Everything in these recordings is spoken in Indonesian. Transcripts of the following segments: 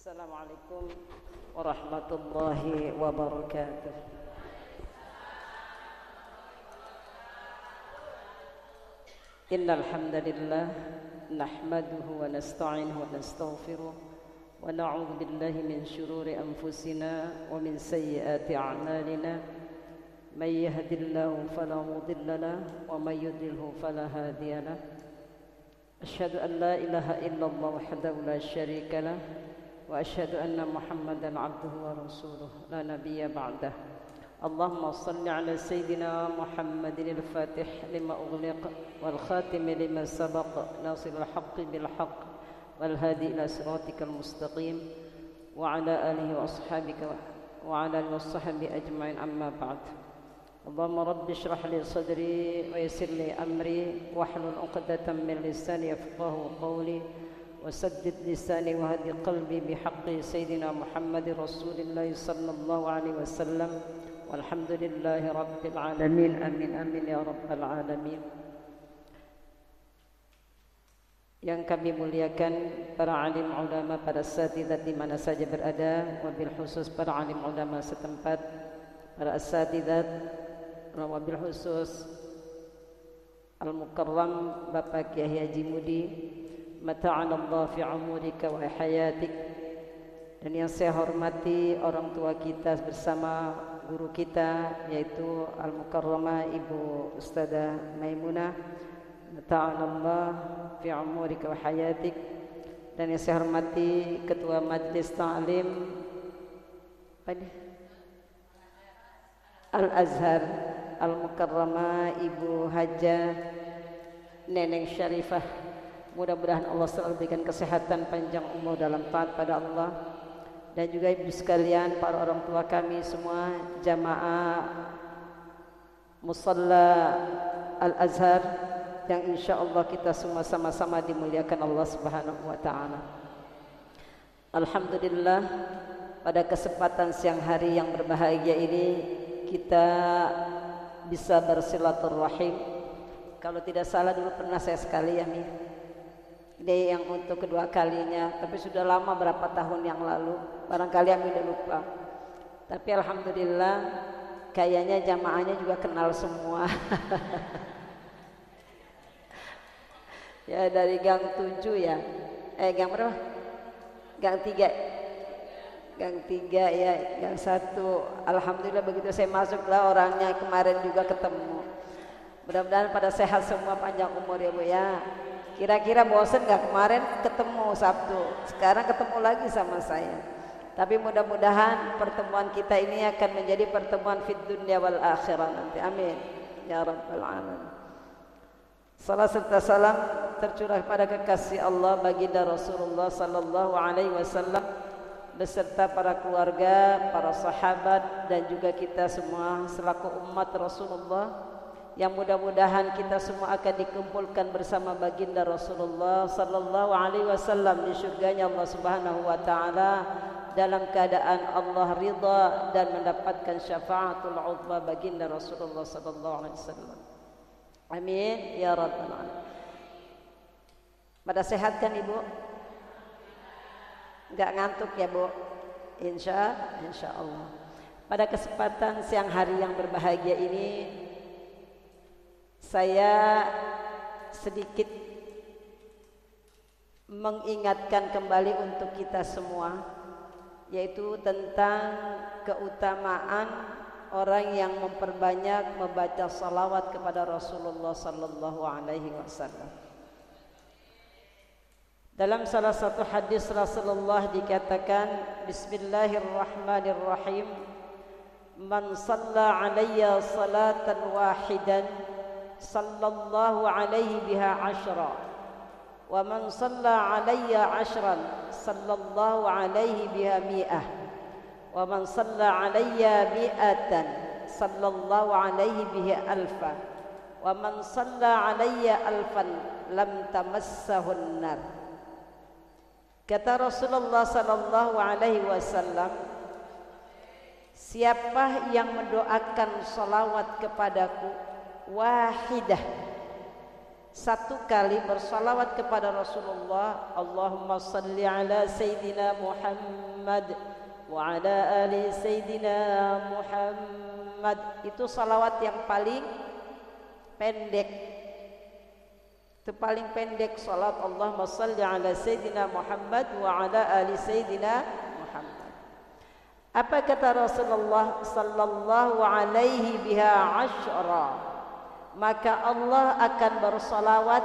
Assalamualaikum warahmatullahi wabarakatuh. Innal hamdalillah nahmaduhu wa nasta'inuhu wa nastaghfiruh wa na'udzu billahi min shururi anfusina wa min sayyiati a'malina. May yahdihillahu fala mudilla lahu wa may yudlilhu fala hadiya lahu. Asyhadu an la ilaha illallah wahdahu la syarika lahu wa asyhadu anna Muhammadan abduhu wa rasuluh la nabiyya ba'dah. Allahumma salli ala sayyidina Muhammadin al-fatih lima ughliq wal khatim lima sabaq nasirul haqqi bil haqq wal hadi ila siratikal mustaqim wa ala alihi wa ashabika wa ala alihi washabbi ajma'in amma ba'd. Allahumma rabbi shrah li sadri wa yassir li amri wahlul 'uqdatam min lisani yafqahu qawli وسدد لساني وهدي قلبي بحق سيدنا محمد رسول الله صلى الله عليه وسلم والحمد لله رب العالمين. Amin amin ya rabbal alamin. Yang kami muliakan para alim ulama, para asatidzah di mana saja berada, wabil khusus para alim ulama setempat, para asatidzah, wabil khusus Al-Mukarram Bapak Kiai Haji Mudi, mata'ana Allah fi umurika wa hayatik. Dan yang saya hormati orang tua kita bersama guru kita yaitu Al-Mukarramah Ibu Ustadzah Maimunah, mata'ana Allah fi umurika wa hayatik. Dan yang saya hormati Ketua Majlis Ta'lim Al-Azhar Al-Mukarramah Ibu Hajah Neneng Syarifah. Mudah-mudahan Allah selalu berikan kesehatan, panjang umur dalam taat pada Allah. Dan juga ibu sekalian, para orang tua kami semua, jamaah Musalla Al-Azhar, yang insya Allah kita semua sama-sama dimuliakan Allah Subhanahu wa ta'ala. Alhamdulillah, pada kesempatan siang hari yang berbahagia ini kita bisa bersilaturahim. Kalau tidak salah dulu pernah saya sekali ya nih. Ini yang untuk kedua kalinya, tapi sudah lama, berapa tahun yang lalu, barangkali Amin udah lupa. Tapi alhamdulillah kayaknya jamaahnya juga kenal semua. Ya dari gang 7 ya, gang berapa? Gang 3. Gang 3 ya, gang 1. Alhamdulillah begitu saya masuk lah orangnya kemarin juga ketemu. Mudah-mudahan pada sehat semua, panjang umur ya Bu ya. Kira-kira bosan gak kemarin ketemu Sabtu, sekarang ketemu lagi sama saya. Tapi mudah-mudahan pertemuan kita ini akan menjadi pertemuan fid dunya wal akhirah nanti. Amin ya rabbal alamin. Salam serta salam tercurah pada kekasih Allah baginda Rasulullah sallallahu alaihi wasallam beserta para keluarga, para sahabat dan juga kita semua selaku umat Rasulullah, yang mudah-mudahan kita semua akan dikumpulkan bersama baginda Rasulullah sallallahu alaihi wasallam di surganya Allah Subhanahu wa taala dalam keadaan Allah ridha dan mendapatkan syafaatul uzma baginda Rasulullah sallallahu alaihi wasallam. Amin ya rabbal alamin. Pada sehat kan Ibu? Enggak ngantuk ya Bu? Insya Allah. Pada kesempatan siang hari yang berbahagia ini saya sedikit mengingatkan kembali untuk kita semua, yaitu tentang keutamaan orang yang memperbanyak membaca salawat kepada Rasulullah sallallahu alaihi wasallam. Dalam salah satu hadis Rasulullah dikatakan, Bismillahirrahmanirrahim, man shalla alayya salatan wahidan sallallahu alaihi biha ashra wa man shalla alayya ashran sallallahu alaihi biha mi'ah wa man shalla alayya mi'atan sallallahu alaihi biha alfa wa man shalla alayya alfan lam tamassahun nar. Kata Rasulullah sallallahu alaihi wasallam, siapa yang mendoakan salawat kepadaku wahidah, satu kali bersalawat kepada Rasulullah. Allahumma salli ala Sayyidina Muhammad wa ala ali Sayyidina Muhammad. Itu salawat yang paling pendek. Itu paling pendek salat Allahumma salli ala Sayyidina Muhammad wa ala ali Sayyidina Muhammad. Apa kata Rasulullah sallallahu alaihi biha asyra? Maka Allah akan bersalawat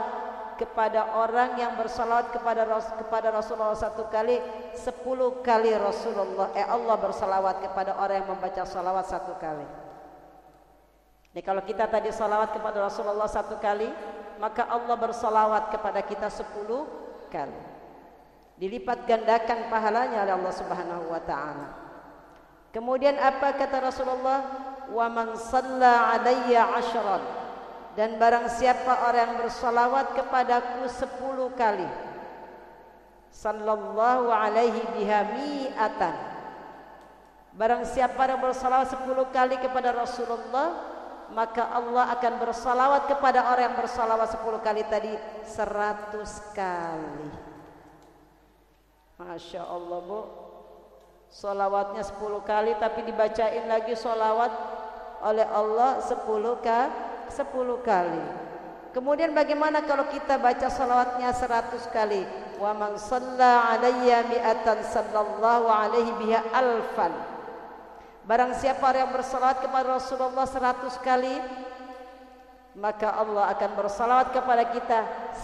kepada orang yang bersalawat kepada Rasulullah satu kali 10 kali Allah bersalawat kepada orang yang membaca salawat satu kali. Jadi kalau kita tadi salawat kepada Rasulullah satu kali, maka Allah bersalawat kepada kita 10 kali. Dilipat gandakan pahalanya oleh Allah Subhanahu wa taala. Kemudian apa kata Rasulullah? Wa man shalla alayya asyran. Dan barang siapa orang yang bersalawat kepadaku 10 kali, sallallahu alaihi biha mi'atan. Barang siapa yang bersalawat 10 kali kepada Rasulullah, maka Allah akan bersalawat kepada orang yang bersalawat 10 kali tadi 100 kali. Masya Allah Bu, salawatnya 10 kali tapi dibacain lagi salawat oleh Allah 10 kali. Kemudian bagaimana kalau kita baca salawatnya 100 kali? Wa man shalla alayya mi'atan sallallahu alaihi biha alfan. Barang siapa yang bersalawat kepada Rasulullah 100 kali, maka Allah akan bersalawat kepada kita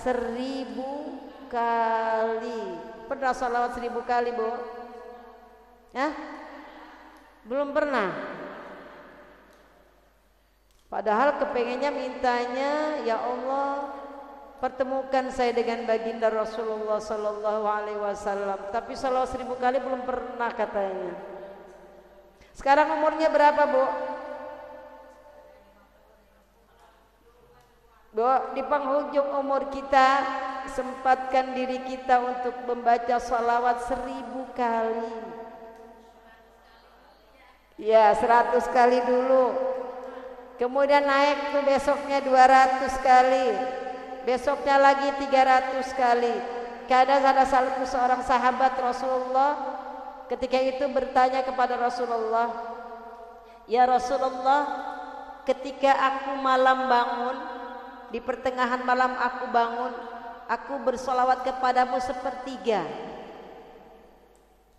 1000 kali. Pernah salawat 1000 kali Bu? Hah? Belum pernah. Padahal kepengennya mintanya, ya Allah pertemukan saya dengan baginda Rasulullah sallallahu alaihi wasallam. Tapi salawat 1000 kali belum pernah katanya. Sekarang umurnya berapa Bu? Bu, di penghujung umur kita, sempatkan diri kita untuk membaca salawat 1000 kali. Ya 100 kali dulu. Kemudian naik tuh besoknya 200 kali, besoknya lagi 300 kali. Kadang ada seorang sahabat Rasulullah ketika itu bertanya kepada Rasulullah, ya Rasulullah, ketika aku malam bangun, di pertengahan malam aku bangun, aku bersolawat kepadamu 1/3.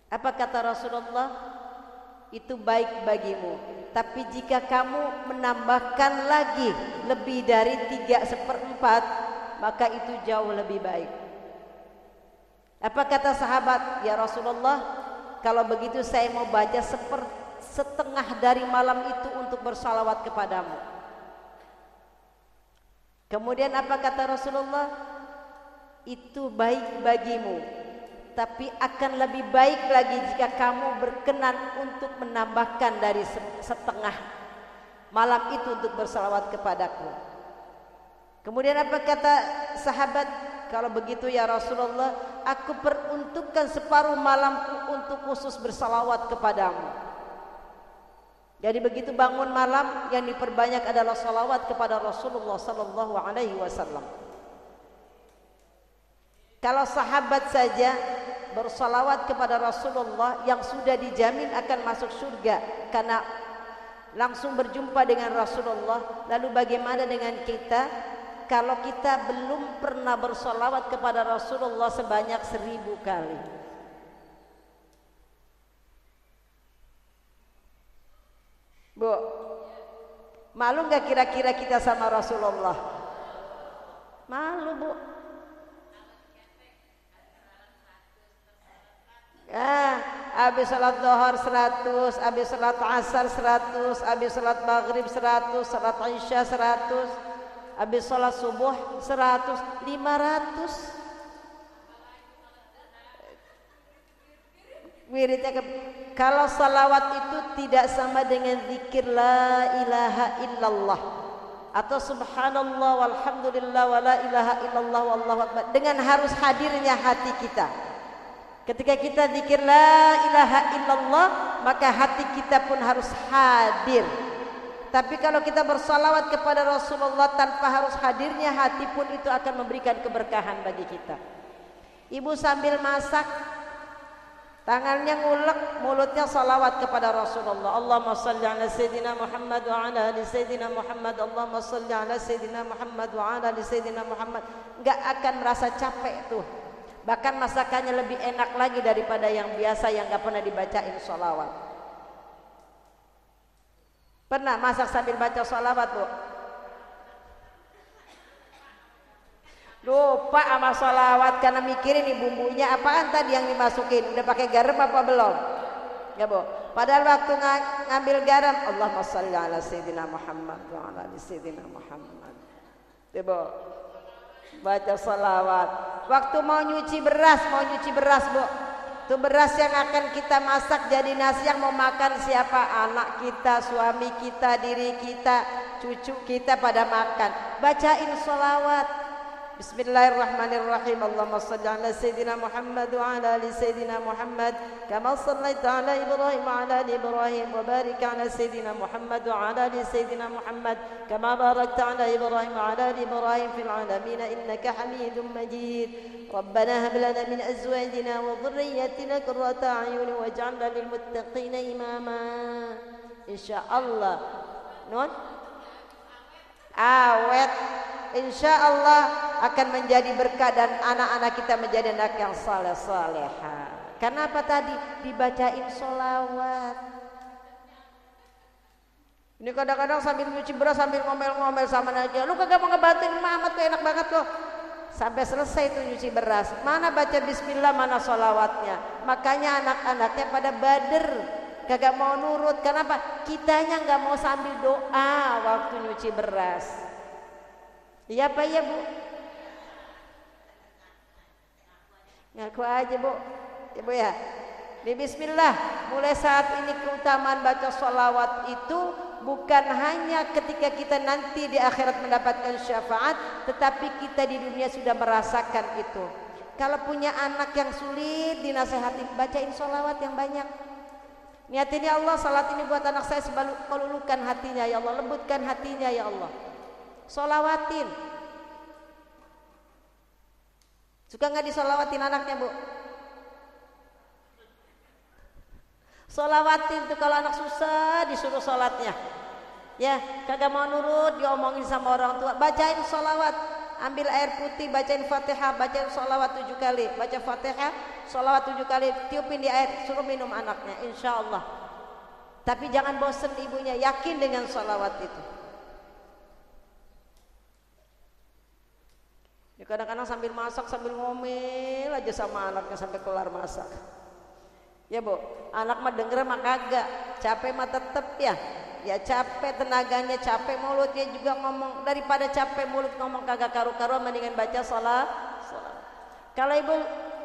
Apa kata Rasulullah? Itu baik bagimu. Tapi jika kamu menambahkan lagi lebih dari 3/4, maka itu jauh lebih baik. Apa kata sahabat? Ya Rasulullah, kalau begitu saya mau baca setengah dari malam itu untuk bersalawat kepadamu. Kemudian apa kata Rasulullah? Itu baik bagimu, tapi akan lebih baik lagi jika kamu berkenan untuk menambahkan dari setengah malam itu untuk bersalawat kepadaku. Kemudian apa kata sahabat? Kalau begitu ya Rasulullah, aku peruntukkan separuh malamku untuk khusus bersalawat kepadamu. Jadi begitu bangun malam, yang diperbanyak adalah salawat kepada Rasulullah sallallahu alaihi wasallam. Kalau sahabat saja bersalawat kepada Rasulullah yang sudah dijamin akan masuk surga karena langsung berjumpa dengan Rasulullah, lalu bagaimana dengan kita kalau kita belum pernah bersalawat kepada Rasulullah sebanyak 1000 kali? Bu, malu gak kira-kira kita sama Rasulullah? Malu Bu. Habis salat zuhur 100, habis salat asar 100, habis salat maghrib 100, salat isya 100, habis salat subuh 100, 500. Wiridnya kalau salawat itu tidak sama dengan zikir la ilaha illallah atau subhanallah walhamdulillah wa la ilaha illallah wallahu akbar, dengan harus hadirnya hati kita. Ketika kita zikir la ilaha illallah, maka hati kita pun harus hadir. Tapi kalau kita bersalawat kepada Rasulullah tanpa harus hadirnya hati pun itu akan memberikan keberkahan bagi kita. Ibu sambil masak, tangannya ngulek, mulutnya salawat kepada Rasulullah. Allahumma salli ala Sayyidina Muhammad wa ala ali Sayyidina Muhammad. Allahumma salli ala Sayyidina Muhammad wa ala ali Sayyidina Muhammad. Enggak akan merasa capek tuh. Bahkan masakannya lebih enak lagi daripada yang biasa yang enggak pernah dibacain salawat. Pernah masak sambil baca salawat, Bu? Lupa sama salawat karena mikirin nih bumbunya apaan tadi yang dimasukin. Udah pakai garam apa belum? Ya, Bu. Padahal waktu ngambil garam, Allahumma shalli ala Sayyidina Muhammad wa ala ali Sayyidina Muhammad. Ya, Bu. Baca salawat. Waktu mau nyuci beras, Bu. Itu beras yang akan kita masak jadi nasi yang mau makan siapa? Anak kita, suami kita, diri kita, cucu kita pada makan. Bacain sholawat. Bismillahirrahmanirrahim. Allahumma salli ala Sayyidina Muhammad wa ala ali Sayyidina Muhammad kama sallaita ala Ibrahim wa ala ali Ibrahim wa barik ala Sayyidina Muhammad wa ala ali Sayyidina Muhammad kama barakta ala Ibrahim wa ala ali Ibrahim fil alamin innaka Hamidum Majid. Rabbana hab lana min azwajina wa dhurriyyatina qurrata a'yun waj'alna lil muttaqina imama. Insyaallah. Nun awet insyaallah akan menjadi berkah dan anak-anak kita menjadi anak yang saleh-salehah. Karena apa tadi? Dibacain sholawat. Ini kadang-kadang sambil nyuci beras sambil ngomel-ngomel sama aja. Lu kagak mau ngebantuin Muhammad tuh enak banget loh. Sampai selesai tuh nyuci beras. Mana baca bismillah, mana sholawatnya. Makanya anak-anaknya pada bader, kagak mau nurut. Kenapa? Kitanya nggak mau sambil doa waktu nyuci beras. Iya apa ya, Bu? Ngaku aja, Bu. Ya, Bu ya. Di bismillah, mulai saat ini keutamaan baca sholawat itu bukan hanya ketika kita nanti di akhirat mendapatkan syafaat, tetapi kita di dunia sudah merasakan itu. Kalau punya anak yang sulit dinasehati, bacain sholawat yang banyak. Niatin ya Allah, salat ini buat anak saya meluluhkan hatinya ya Allah, lembutkan hatinya ya Allah. Sholawatin. Suka nggak disolawatin anaknya, Bu? Sholawatin tuh kalau anak susah disuruh sholatnya. Ya, kagak mau nurut diomongin sama orang tua. Bacain sholawat, ambil air putih, bacain Fatihah, bacain sholawat 7 kali. Baca Fatihah, sholawat 7 kali, tiupin di air, suruh minum anaknya, insya Allah. Tapi jangan bosen ibunya, yakin dengan sholawat itu. Ya, kadang-kadang sambil masak, sambil ngomel aja sama anaknya sampai kelar masak. Ya, Bu, anak mah denger mah kagak, capek mah tetep ya. Ya capek tenaganya, capek mulutnya juga ngomong. Daripada capek mulut ngomong kagak karu-karuan, mendingan baca sholat. Kalau ibu,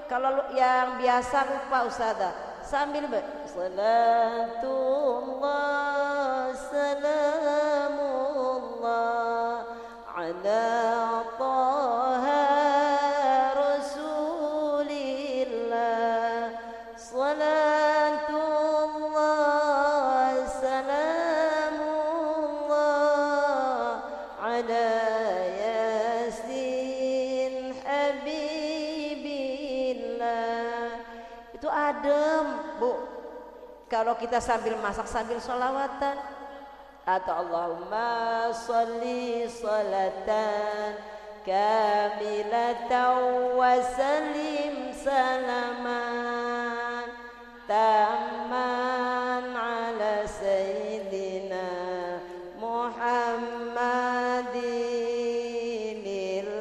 kalau yang biasa lupa Ustazah, sambil salatullah salamullah ala taha rasulillah salatullah salamullah ala yasin habibillah. Itu adem, Bu, kalau kita sambil masak sambil sholawatan. Atau Allahumma sholli sholatan kamilatan wa salim salaman tamman ala sayyidina Muhammadin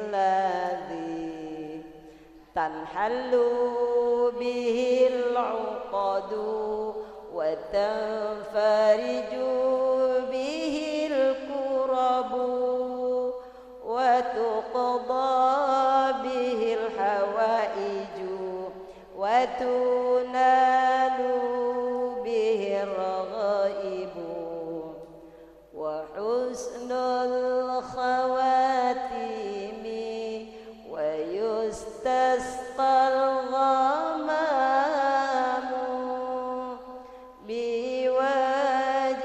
alladhi tanhallu bihil uqadu wa tanfariju وتقضى به الحوائج وتنال به الرغائب وحسن الخواتيم ويستسقى الغمام بوجه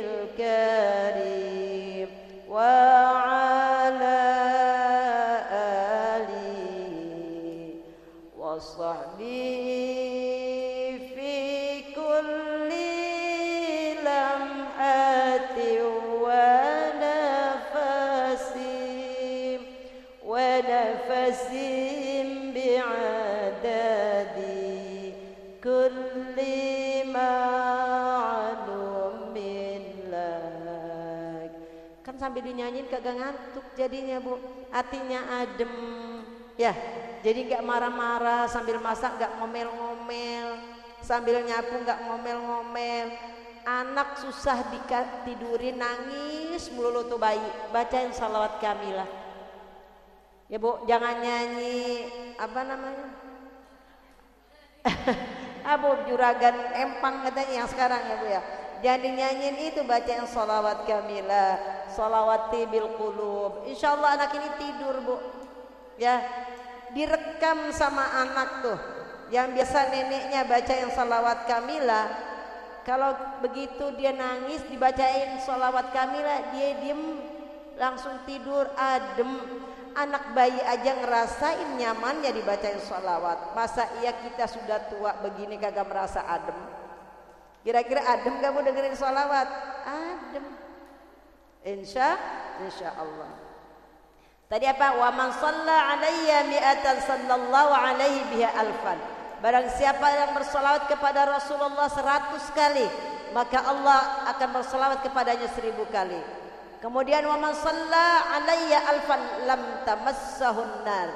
الكريم kulli ma'lumin lak. Kan sambil dinyanyiin kagak ngantuk jadinya Bu, hatinya adem ya, jadi nggak marah-marah, sambil masak nggak ngomel-ngomel, sambil nyapu nggak ngomel-ngomel. Anak susah tidurin nangis melulu tuh bayi, bacain salawat kamilah ya Bu, jangan nyanyi apa namanya Abu juragan empang katanya yang sekarang ya Bu ya, jangan dinyanyiin itu, bacain salawat kamilah, salawati bil qulub. Insyaallah anak ini tidur Bu ya, direkam sama anak tuh yang biasa neneknya bacain salawat kamilah. Kalau begitu dia nangis dibacain sholawat kamilah, dia diem langsung tidur adem. Anak bayi aja ngerasain nyamannya dibacain sholawat, masa iya kita sudah tua begini kagak merasa adem? Kira-kira adem gak mau dengerin sholawat? Adem, insya Allah. Tadi apa? Wa man shalla alayya mi'atan sallallahu alaihi biha alfan. Barang siapa yang bersolawat kepada Rasulullah 100 kali, maka Allah akan bersolawat kepadanya 1000 kali. Kemudian wa man shalla alayya alfan lam tamassahun nar.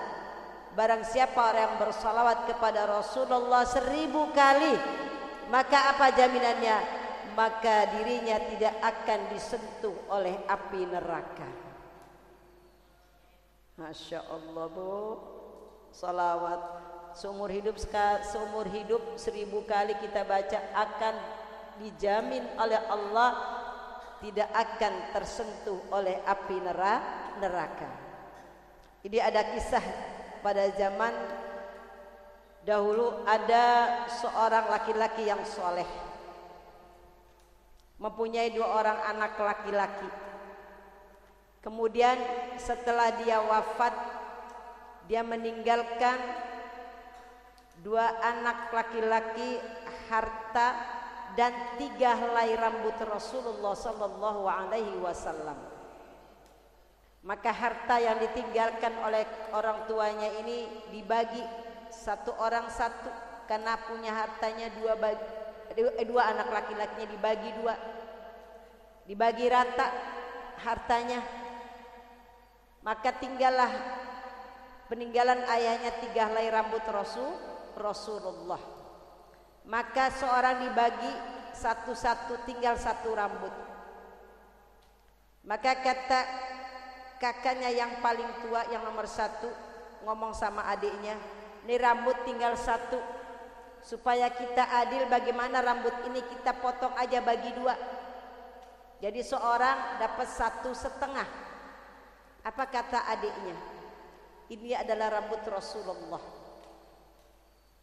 Barang siapa orang yang bersolawat kepada Rasulullah 1000 kali, maka apa jaminannya? Maka dirinya tidak akan disentuh oleh api neraka. Masya Allah Bu, salawat seumur hidup 1000 kali kita baca akan dijamin oleh Allah tidak akan tersentuh oleh api neraka. Ini ada kisah pada zaman dahulu, ada seorang laki-laki yang soleh mempunyai 2 orang anak laki-laki. Kemudian setelah dia wafat, dia meninggalkan 2 anak laki-laki, harta dan 3 helai rambut Rasulullah sallallahu alaihi wasallam. Maka harta yang ditinggalkan oleh orang tuanya ini dibagi 1 orang 1, karena punya hartanya 2 anak laki-lakinya dibagi 2, dibagi rata hartanya. Maka tinggallah peninggalan ayahnya 3 helai rambut Rasulullah. Maka seorang dibagi 1-1, tinggal 1 rambut. Maka kata kakaknya yang paling tua, yang nomor 1, ngomong sama adiknya, "Ini rambut tinggal 1, supaya kita adil, bagaimana rambut ini kita potong aja bagi 2. Jadi seorang dapat 1,5. Apa kata adiknya? Ini adalah rambut Rasulullah,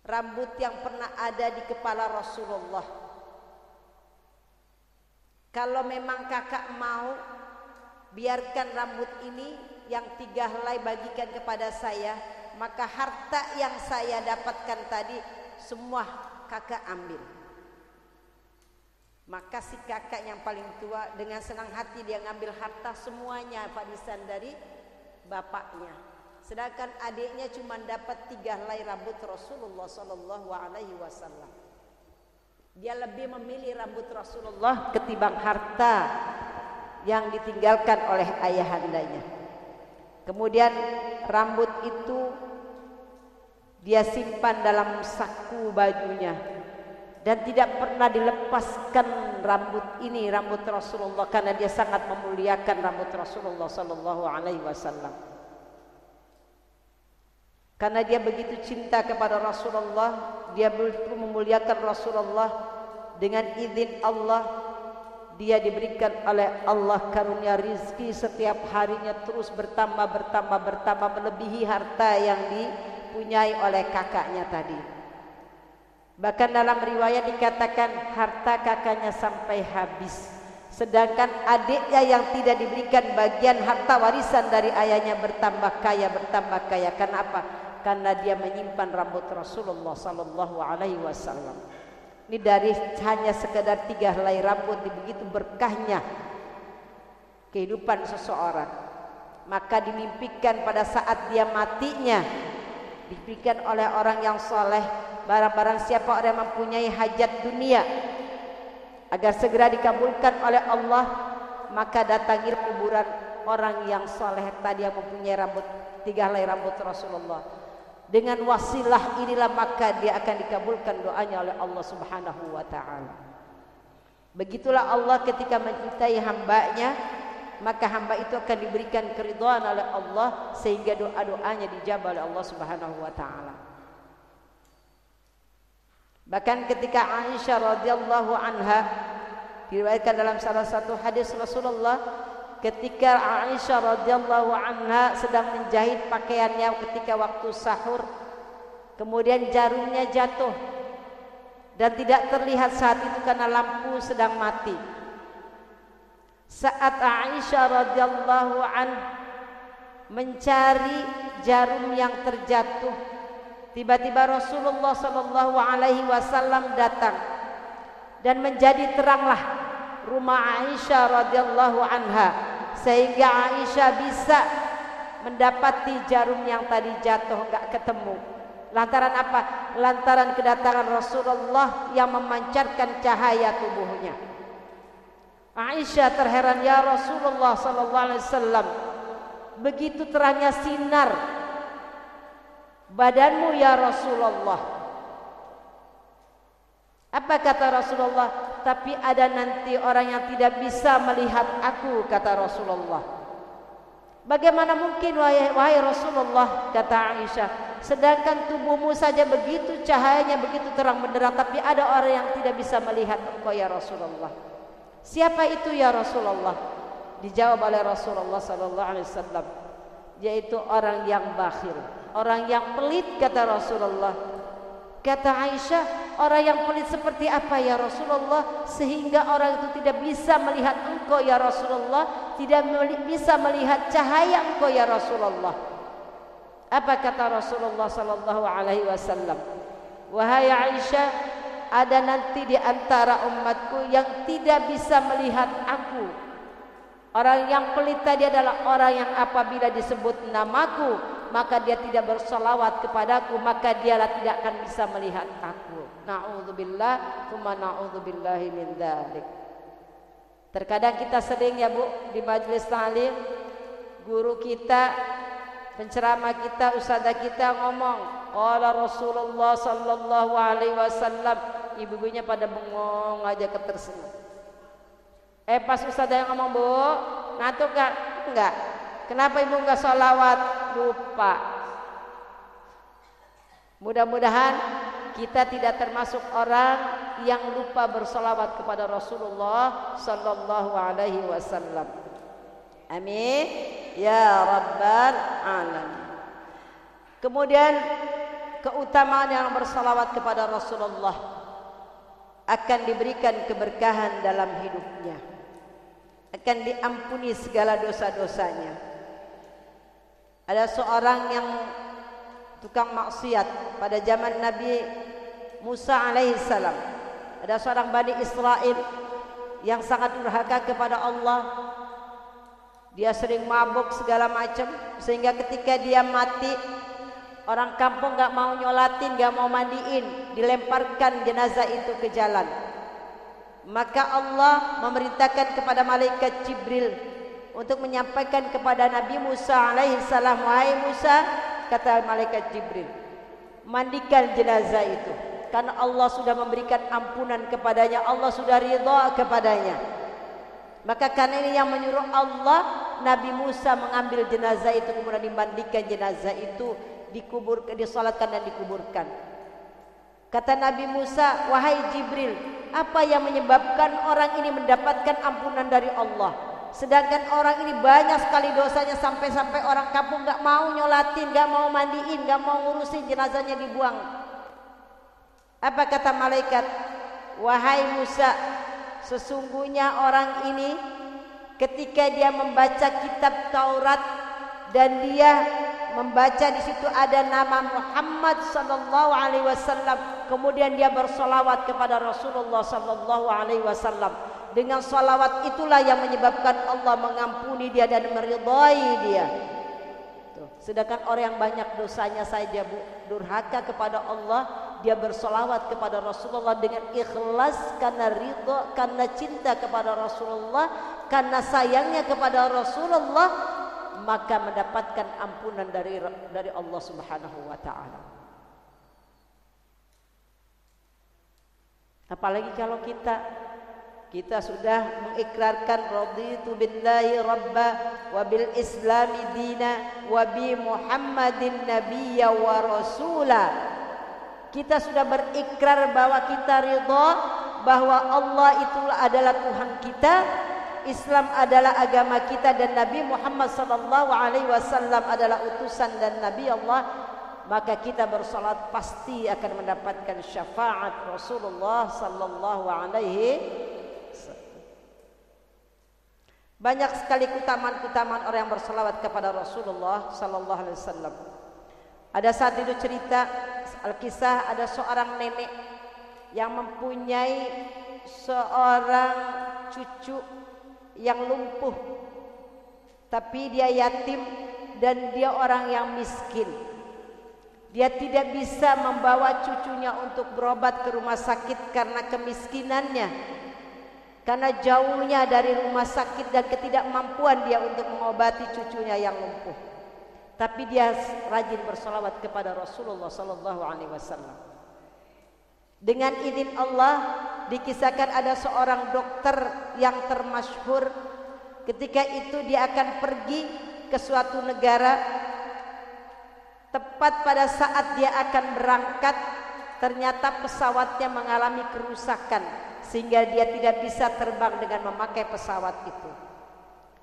rambut yang pernah ada di kepala Rasulullah. Kalau memang kakak mau, biarkan rambut ini yang 3 helai bagikan kepada saya, maka harta yang saya dapatkan tadi semua kakak ambil." Maka si kakak yang paling tua dengan senang hati dia ngambil harta semuanya warisan dari bapaknya. Sedangkan adiknya cuma dapat 3 helai rambut Rasulullah sallallahu alaihi wasallam. Dia lebih memilih rambut Rasulullah ketimbang harta yang ditinggalkan oleh ayahandanya. Kemudian rambut itu dia simpan dalam saku bajunya dan tidak pernah dilepaskan rambut ini, rambut Rasulullah, karena dia sangat memuliakan rambut Rasulullah sallallahu alaihi wasallam. Karena dia begitu cinta kepada Rasulullah, dia begitu memuliakan Rasulullah. Dengan izin Allah, dia diberikan oleh Allah karunia rizki setiap harinya terus bertambah melebihi harta yang dipunyai oleh kakaknya tadi. Bahkan dalam riwayat dikatakan harta kakaknya sampai habis, sedangkan adiknya yang tidak diberikan bagian harta warisan dari ayahnya bertambah kaya. Karena apa? Karena dia menyimpan rambut Rasulullah sallallahu alaihi wasallam. Ini dari hanya sekedar 3 helai rambut, begitu berkahnya kehidupan seseorang. Maka dimimpikan pada saat dia matinya, diberikan oleh orang yang soleh, barang siapa orang yang mempunyai hajat dunia agar segera dikabulkan oleh Allah, maka datangi kuburan orang yang soleh tadi yang mempunyai rambut 3 helai rambut Rasulullah. Dengan wasilah inilah maka dia akan dikabulkan doanya oleh Allah Subhanahu wa taala. Begitulah Allah ketika mencintai hambanya, maka hamba itu akan diberikan keridhaan oleh Allah sehingga doa-doanya dijabah oleh Allah Subhanahu wa taala. Bahkan ketika Aisyah radhiyallahu anha diriwayatkan dalam salah satu hadis Rasulullah, ketika Aisyah radhiyallahu anha sedang menjahit pakaiannya ketika waktu sahur, kemudian jarumnya jatuh dan tidak terlihat saat itu karena lampu sedang mati. Saat Aisyah radhiyallahu anha mencari jarum yang terjatuh, tiba-tiba Rasulullah sallallahu alaihi wasallam datang dan menjadi teranglah rumah Aisyah radhiyallahu anha sehingga Aisyah bisa mendapati jarum yang tadi jatuh enggak ketemu. Lantaran apa? Lantaran kedatangan Rasulullah yang memancarkan cahaya tubuhnya. Aisyah terheran, ya Rasulullah sallallahu alaihi wasallam, begitu terangnya sinar badanmu ya Rasulullah. Apa kata Rasulullah? Tapi ada nanti orang yang tidak bisa melihat aku, kata Rasulullah. Bagaimana mungkin wahai Rasulullah, kata Aisyah, sedangkan tubuhmu saja begitu cahayanya begitu terang benderang, tapi ada orang yang tidak bisa melihat engkau ya Rasulullah. Siapa itu ya Rasulullah? Dijawab oleh Rasulullah sallallahu alaihi wasallam, yaitu orang yang bakhil, orang yang pelit, kata Rasulullah. Kata Aisyah, orang yang pelit seperti apa ya Rasulullah sehingga orang itu tidak bisa melihat engkau ya Rasulullah, tidak bisa melihat cahaya engkau ya Rasulullah. Apa kata Rasulullah sallallahu alaihi wasallam? Wahai Aisyah, ada nanti di antara umatku yang tidak bisa melihat aku. Orang yang pelit tadi adalah orang yang apabila disebut namaku, maka dia tidak bersolawat kepadaku, maka dialah tidak akan bisa melihat aku. Na'udzubillah, tsumma na'udzubillahi min dzalik. Terkadang kita sering ya Bu, di majelis ta'lim, guru kita, penceramah kita, ustazah kita ngomong, qala Rasulullah sallallahu alaihi wasallam, ibu-ibunya pada bengong aja ketersenyum. Pas ustazah yang ngomong, Bu, ngantuk gak? Enggak. Kenapa ibu enggak sholawat? Lupa. Mudah-mudahan kita tidak termasuk orang yang lupa bersolawat kepada Rasulullah sallallahu alaihi wasallam. Amin ya rabbal alamin. Kemudian keutamaan yang bersolawat kepada Rasulullah akan diberikan keberkahan dalam hidupnya, akan diampuni segala dosa-dosanya. Ada seorang yang tukang maksiat pada zaman Nabi Musa alaihissalam. Ada seorang Bani Israel yang sangat durhaka kepada Allah. Dia sering mabuk segala macam sehingga ketika dia mati, orang kampung gak mau nyolatin, gak mau mandiin, dilemparkan jenazah itu ke jalan. Maka Allah memerintahkan kepada malaikat Jibril untuk menyampaikan kepada Nabi Musa alaihissalam, wahai Musa, kata malaikat Jibril, mandikan jenazah itu, karena Allah sudah memberikan ampunan kepadanya, Allah sudah ridha kepadanya. Maka karena ini yang menyuruh Allah, Nabi Musa mengambil jenazah itu, kemudian dimandikan jenazah itu, disalatkan dan dikuburkan. Kata Nabi Musa, wahai Jibril, apa yang menyebabkan orang ini mendapatkan ampunan dari Allah, sedangkan orang ini banyak sekali dosanya sampai-sampai orang kampung gak mau nyolatin, gak mau mandiin, gak mau ngurusin jenazahnya dibuang. Apa kata malaikat? Wahai Musa, sesungguhnya orang ini ketika dia membaca kitab Taurat dan dia membaca di situ ada nama Muhammad sallallahu alaihi wasallam, kemudian dia bersolawat kepada Rasulullah sallallahu alaihi wasallam. Dengan salawat itulah yang menyebabkan Allah mengampuni dia dan meridai dia. Tuh. Sedangkan orang yang banyak dosanya saja Bu, durhaka kepada Allah, dia bersolawat kepada Rasulullah dengan ikhlas karena ridha, karena cinta kepada Rasulullah, karena sayangnya kepada Rasulullah, maka mendapatkan ampunan dari Allah Subhanahu wa taala. Apalagi kalau kita sudah mengikrarkan raditu billahi rabba wa bil islami dina wa bi Muhammadin nabiyya wa rasula. Kita sudah berikrar bahwa kita ridha bahwa Allah itulah adalah Tuhan kita, Islam adalah agama kita, dan Nabi Muhammad sallallahu alaihi wasallam adalah utusan dan nabi Allah, maka kita bersalat pasti akan mendapatkan syafaat Rasulullah sallallahu alaihi wasallam. Banyak sekali keutamaan-keutamaan orang yang bersalawat kepada Rasulullah sallallahu alaihi wasallam. Ada saat itu cerita Alkisah, ada seorang nenek yang mempunyai seorang cucu yang lumpuh, tapi dia yatim dan dia orang yang miskin. Dia tidak bisa membawa cucunya untuk berobat ke rumah sakit karena kemiskinannya, karena jauhnya dari rumah sakit dan ketidakmampuan dia untuk mengobati cucunya yang lumpuh. Tapi dia rajin bersolawat kepada Rasulullah sallallahu alaihi wasallam. Dengan izin Allah, dikisahkan ada seorang dokter yang termasyhur. Ketika itu dia akan pergi ke suatu negara. Tepat pada saat dia akan berangkat, ternyata pesawatnya mengalami kerusakan sehingga dia tidak bisa terbang dengan memakai pesawat itu.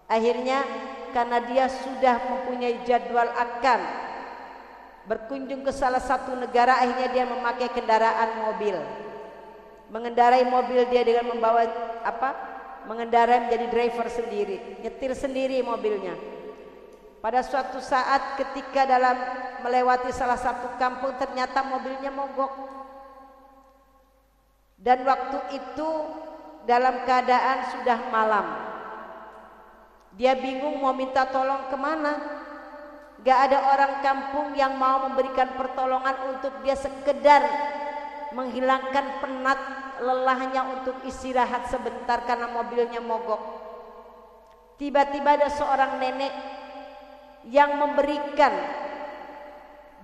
Akhirnya karena dia sudah mempunyai jadwal akan berkunjung ke salah satu negara, akhirnya dia memakai kendaraan mobil. Mengendarai mobil dia dengan membawa mengendarai menjadi driver sendiri, nyetir sendiri mobilnya. Pada suatu saat ketika dalam melewati salah satu kampung, ternyata mobilnya mogok. Dan waktu itu dalam keadaan sudah malam. Dia bingung mau minta tolong kemana. Gak ada orang kampung yang mau memberikan pertolongan untuk dia sekedar menghilangkan penat lelahnya untuk istirahat sebentar karena mobilnya mogok. Tiba-tiba ada seorang nenek yang memberikan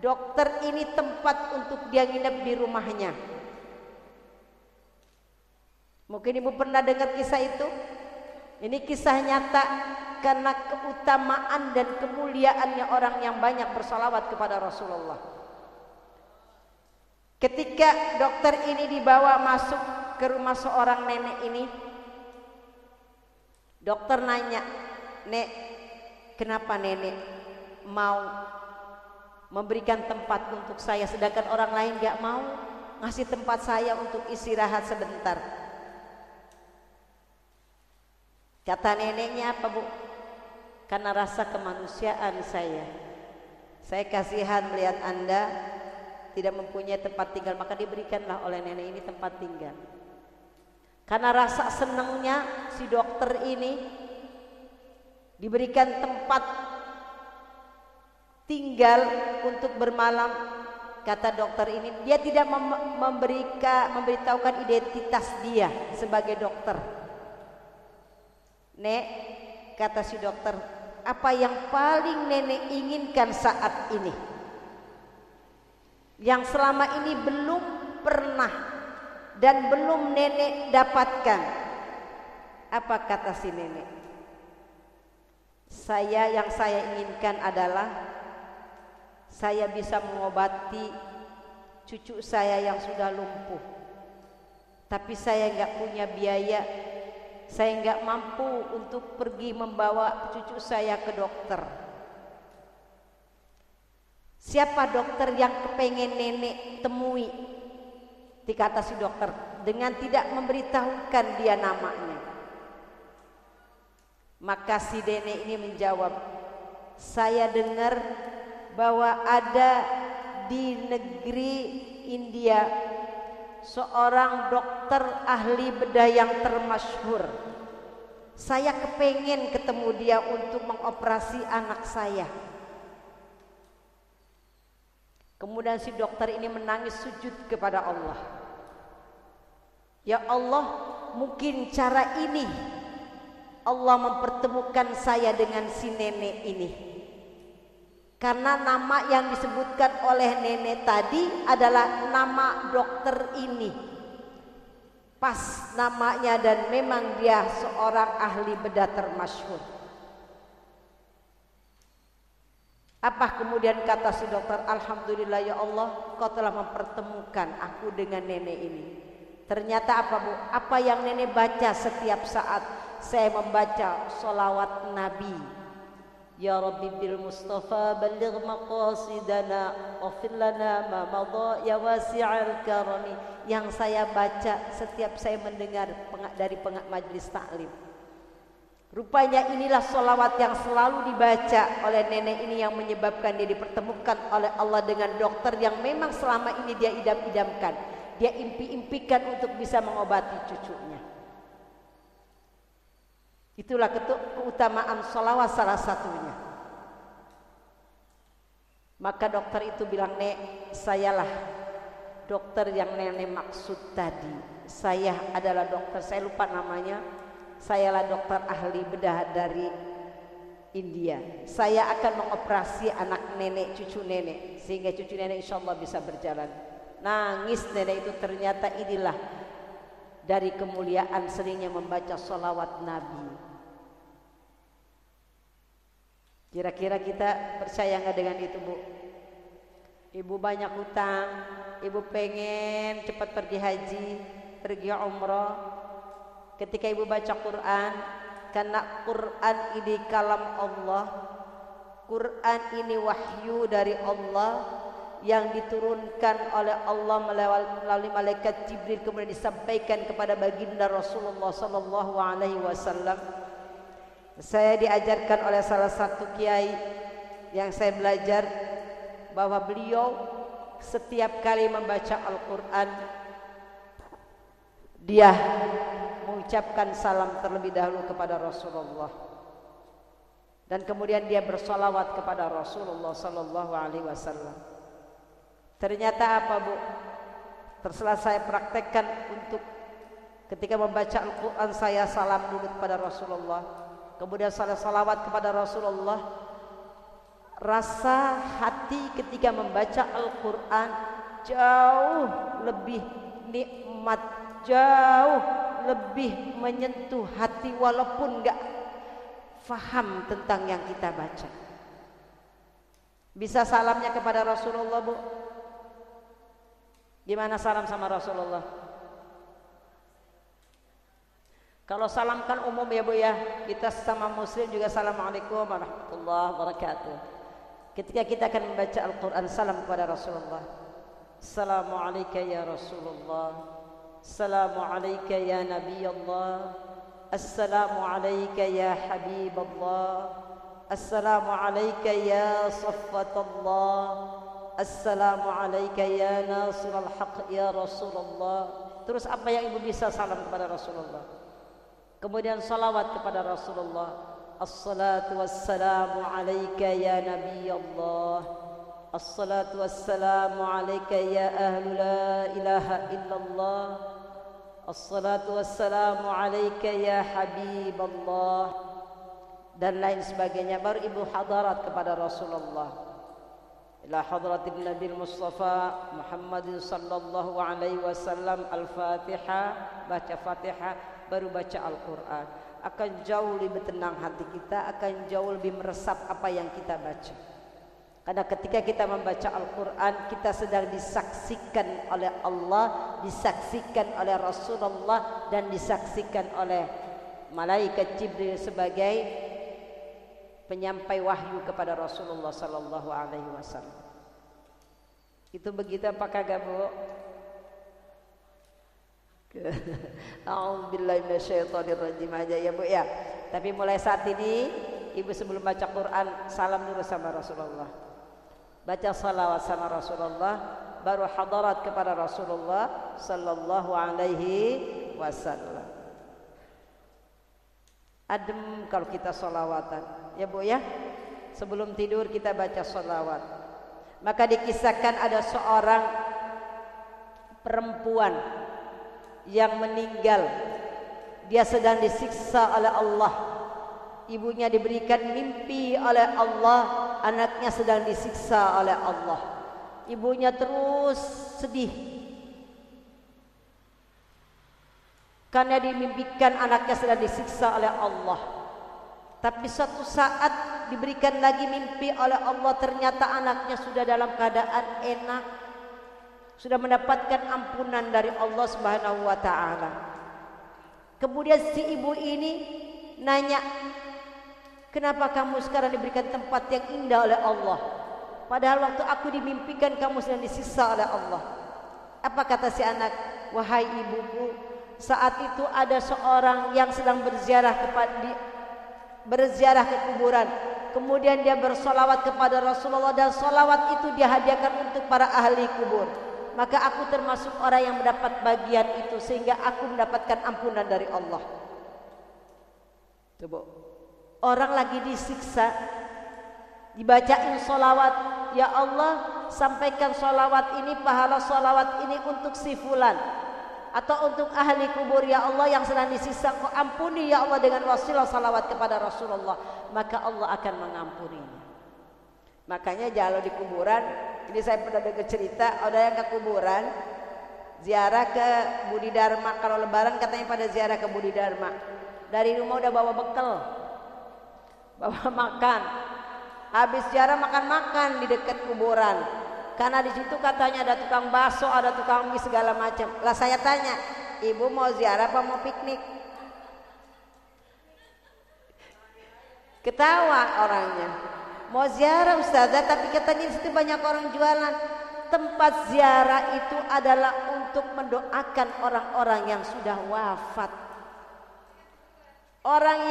dokter ini tempat untuk dia nginep di rumahnya. Mungkin ibu pernah dengar kisah itu. Ini kisah nyata karena keutamaan dan kemuliaannya orang yang banyak bersalawat kepada Rasulullah. Ketika dokter ini dibawa masuk ke rumah seorang nenek ini, dokter nanya, "Nek, kenapa nenek mau memberikan tempat untuk saya sedangkan orang lain gak mau ngasih tempat saya untuk istirahat sebentar?" Kata neneknya, "Apa Bu? Karena rasa kemanusiaan saya kasihan melihat Anda tidak mempunyai tempat tinggal, maka diberikanlah oleh nenek ini tempat tinggal." Karena rasa senangnya si dokter ini diberikan tempat tinggal untuk bermalam, kata dokter ini, dia tidak memberitahukan identitas dia sebagai dokter. "Nek," kata si dokter, "apa yang paling nenek inginkan saat ini, yang selama ini belum pernah dan belum nenek dapatkan?" Apa kata si nenek? Yang saya inginkan adalah saya bisa mengobati cucu saya yang sudah lumpuh, tapi saya nggak punya biaya. Saya nggak mampu untuk pergi membawa cucu saya ke dokter. Siapa dokter yang kepengen nenek temui? Dikata si dokter dengan tidak memberitahukan dia namanya. Maka si nenek ini menjawab, "Saya dengar bahwa ada di negeri India seorang dokter ahli bedah yang termasyhur. Saya kepengen ketemu dia untuk mengoperasi anak saya. Kemudian si dokter ini menangis sujud kepada Allah. Ya Allah, mungkin cara ini Allah mempertemukan saya dengan si nenek ini. Karena nama yang disebutkan oleh nenek tadi adalah nama dokter ini. Pas namanya dan memang dia seorang ahli bedah termasyhur. Apa kemudian kata si dokter? Alhamdulillah ya Allah, kau telah mempertemukan aku dengan nenek ini. Ternyata apa bu? Apa yang nenek baca setiap saat? Saya membaca sholawat Nabi. Ya Rabbi bil Mustafa balligh maqasidana waghfir lana ma madha ya wasi'al karami. Yang saya baca setiap saya mendengar dari majlis taklim. Rupanya inilah sholawat yang selalu dibaca oleh nenek ini yang menyebabkan dia dipertemukan oleh Allah dengan dokter yang memang selama ini dia idam-idamkan. Dia impi-impikan untuk bisa mengobati cucunya. Itulah keutamaan sholawat salah satunya. Maka dokter itu bilang, Nek, sayalah dokter yang nenek maksud tadi. Saya adalah dokter, saya lupa namanya. Sayalah dokter ahli bedah dari India. Saya akan mengoperasi anak nenek, cucu nenek, sehingga cucu nenek insya Allah bisa berjalan. Nangis nenek itu, ternyata inilah dari kemuliaan seringnya membaca sholawat Nabi. Kira-kira kita percaya nggak dengan itu bu? Ibu banyak hutang, ibu pengen cepat pergi haji, pergi umrah. Ketika ibu baca Quran, karena Quran ini kalam Allah, Quran ini wahyu dari Allah yang diturunkan oleh Allah melalui malaikat Jibril kemudian disampaikan kepada baginda Rasulullah sallallahu alaihi wasallam. Saya diajarkan oleh salah satu kiai yang saya belajar bahwa beliau setiap kali membaca Al-Quran dia mengucapkan salam terlebih dahulu kepada Rasulullah dan kemudian dia bersolawat kepada Rasulullah sallallahu alaihi wasallam. Ternyata apa bu? Terselah saya praktekkan untuk ketika membaca Al-Quran saya salam dulu kepada Rasulullah, kemudian saya salawat kepada Rasulullah. Rasa hati ketika membaca Al-Quran jauh lebih nikmat, jauh lebih menyentuh hati walaupun gak faham tentang yang kita baca. Bisa salamnya kepada Rasulullah bu? Gimana salam sama Rasulullah? Kalau salam kan umum ya bu ya, kita sama muslim juga assalamualaikum warahmatullahi wabarakatuh. Ketika kita akan membaca Al-Quran, salam kepada Rasulullah. Assalamualaikum ya Rasulullah, Assalamualaikum ya Nabi Allah, Assalamualaikum ya Habib Allah, Assalamualaikum ya Saffat Allah, Assalamualaikum ya Nasir al-Haq ya Rasulullah. Terus apa yang ibu bisa salam kepada Rasulullah? Kemudian salawat kepada Rasulullah. Assalatu wassalamu alaika ya Nabi Allah, Assalatu wassalamu alaika ya ahlu la ilaha illallah, Assalatu wassalamu alaika ya Habib Allah, dan lain sebagainya. Baru ibu hadarat kepada Rasulullah. Ila hadratin Nabi Mustafa Muhammadin sallallahu alaihi wasallam. Al-Fatihah, baca Fatihah, baru baca Al-Quran. Akan jauh lebih tenang hati kita, akan jauh lebih meresap apa yang kita baca. Karena ketika kita membaca Al-Quran, kita sedang disaksikan oleh Allah, disaksikan oleh Rasulullah, dan disaksikan oleh malaikat Jibril sebagai penyampai wahyu kepada Rasulullah sallallahu alaihi wasallam. Itu begitu apa kagak bu? A'udzubillahi minasyaitonirrajim aja ya bu ya. Tapi mulai saat ini ibu sebelum baca Quran salam dulu sama Rasulullah, baca salawat sama Rasulullah, baru hadarat kepada Rasulullah sallallahu alaihi wasallam. Adem kalau kita salawatan ya bu ya. Sebelum tidur kita baca salawat. Maka dikisahkan ada seorang perempuan yang meninggal. Dia sedang disiksa oleh Allah. Ibunya diberikan mimpi oleh Allah, anaknya sedang disiksa oleh Allah. Ibunya terus sedih karena dimimpikan anaknya sedang disiksa oleh Allah. Tapi suatu saat diberikan lagi mimpi oleh Allah, ternyata anaknya sudah dalam keadaan enak, sudah mendapatkan ampunan dari Allah Subhanahu wa taala. Kemudian si ibu ini nanya, "Kenapa kamu sekarang diberikan tempat yang indah oleh Allah? Padahal waktu aku dimimpikan kamu sedang disiksa oleh Allah." Apa kata si anak? "Wahai ibuku, saat itu ada seorang yang sedang berziarah ke kuburan. Kemudian dia bersolawat kepada Rasulullah, dan solawat itu dia hadiahkan untuk para ahli kubur. Maka aku termasuk orang yang mendapat bagian itu, sehingga aku mendapatkan ampunan dari Allah." Coba, orang lagi disiksa, dibacain solawat, "Ya Allah, sampaikan solawat ini, pahala solawat ini untuk si fulan, atau untuk ahli kubur ya Allah yang sedang disiksa, kau ampuni ya Allah dengan wasilah salawat kepada Rasulullah." Maka Allah akan mengampuninya. Makanya kalau di kuburan, ini saya pernah dengar cerita, ada yang ke kuburan ziarah ke Budi Dharma. Kalau lebaran katanya pada ziarah ke Budi Dharma. Dari rumah udah bawa bekal, bawa makan. Habis ziarah makan-makan di dekat kuburan. Karena di situ katanya ada tukang bakso, ada tukang mie segala macam. Lah saya tanya, "Ibu mau ziarah apa mau piknik?" Ketawa orangnya. "Mau ziarah Ustazah, tapi katanya di situ banyak orang jualan." Tempat ziarah itu adalah untuk mendoakan orang-orang yang sudah wafat. Orang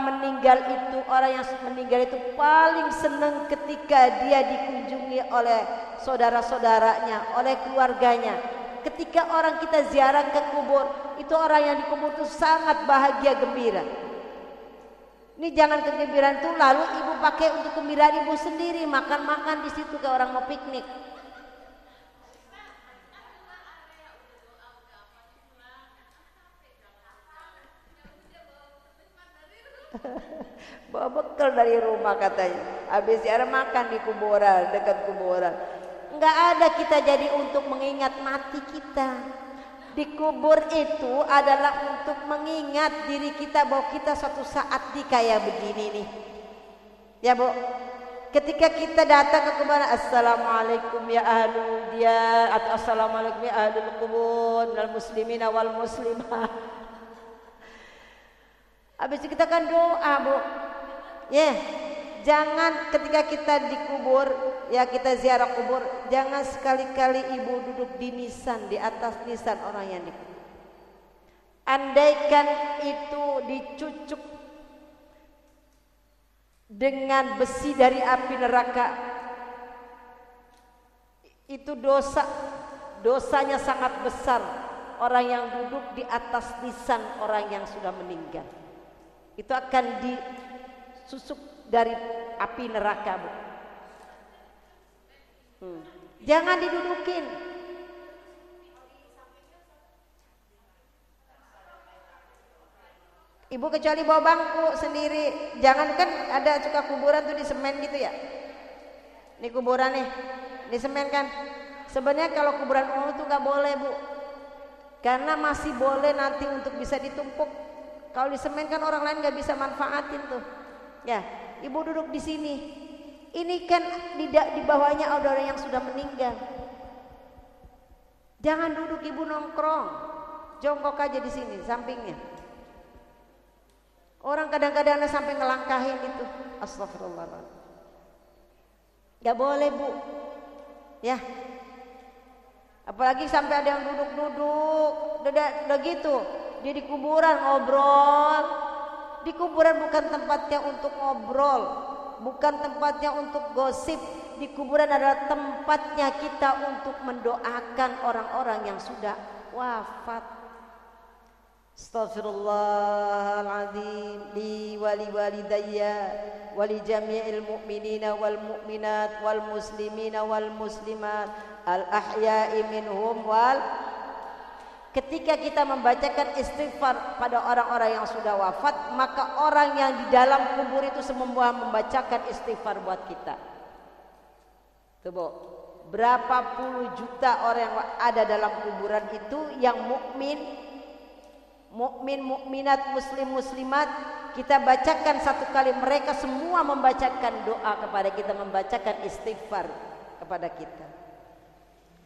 meninggal itu, orang yang meninggal itu paling senang ketika dia dikunjungi oleh saudara-saudaranya, oleh keluarganya. Ketika orang kita ziarah ke kubur, itu orang yang dikubur itu sangat bahagia gembira. Ini jangan kegembiraan itu lalu ibu pakai untuk kegembiraan ibu sendiri, makan-makan di situ kayak orang mau piknik. Bawa bekal dari rumah katanya. Habis ziarah makan di kuburan, dekat kuburan. Enggak ada kita jadi untuk mengingat mati kita. Di kubur itu adalah untuk mengingat diri kita bahwa kita suatu saat di kayak begini nih. Ya Bu, ketika kita datang ke kuburan, "Assalamualaikum ya ahlul diyar," atau "Assalamualaikum ya ahlul kubur wal muslimina wal muslimah." Habis itu kita kan doa Bu. Ya, jangan ketika kita dikubur, ya kita ziarah kubur, jangan sekali-kali ibu duduk di nisan, di atas nisan orang yang dikubur. Andaikan itu dicucuk dengan besi dari api neraka, itu dosanya sangat besar. Orang yang duduk di atas nisan orang yang sudah meninggal, itu akan disusuk dari api neraka Bu. Jangan didudukin. Ibu kecuali bawa bangku sendiri. Jangan, kan ada suka kuburan tuh di semen gitu ya. Ini kuburan nih, di semen kan. Sebenarnya kalau kuburan umum tuh gak boleh Bu, karena masih boleh nanti untuk bisa ditumpuk. Kalau di semen kan orang lain gak bisa manfaatin tuh. Ya, ibu duduk di sini. Ini kan di bawahnya ada orang yang sudah meninggal. Jangan duduk ibu nongkrong, jongkok aja di sini sampingnya. Orang kadang-kadang sampai ngelangkahin gitu. Astagfirullahaladzim. Gak boleh Bu. Ya. Apalagi sampai ada yang duduk-duduk, udah gitu. Dia di kuburan ngobrol. Di kuburan bukan tempatnya untuk ngobrol, bukan tempatnya untuk gosip. Di kuburan adalah tempatnya kita untuk mendoakan orang-orang yang sudah wafat. Astaghfirullahaladzim li wali walidayya wali jami'il mu'minina wal mu'minat wal muslimina wal muslimat al ahya'i minhum wal. Ketika kita membacakan istighfar pada orang-orang yang sudah wafat, maka orang yang di dalam kubur itu semua membacakan istighfar buat kita. Tuh, Bu. Berapa puluh juta orang yang ada dalam kuburan itu yang mukmin, mukminat, muslimat, kita bacakan satu kali, mereka semua membacakan doa kepada kita, membacakan istighfar kepada kita.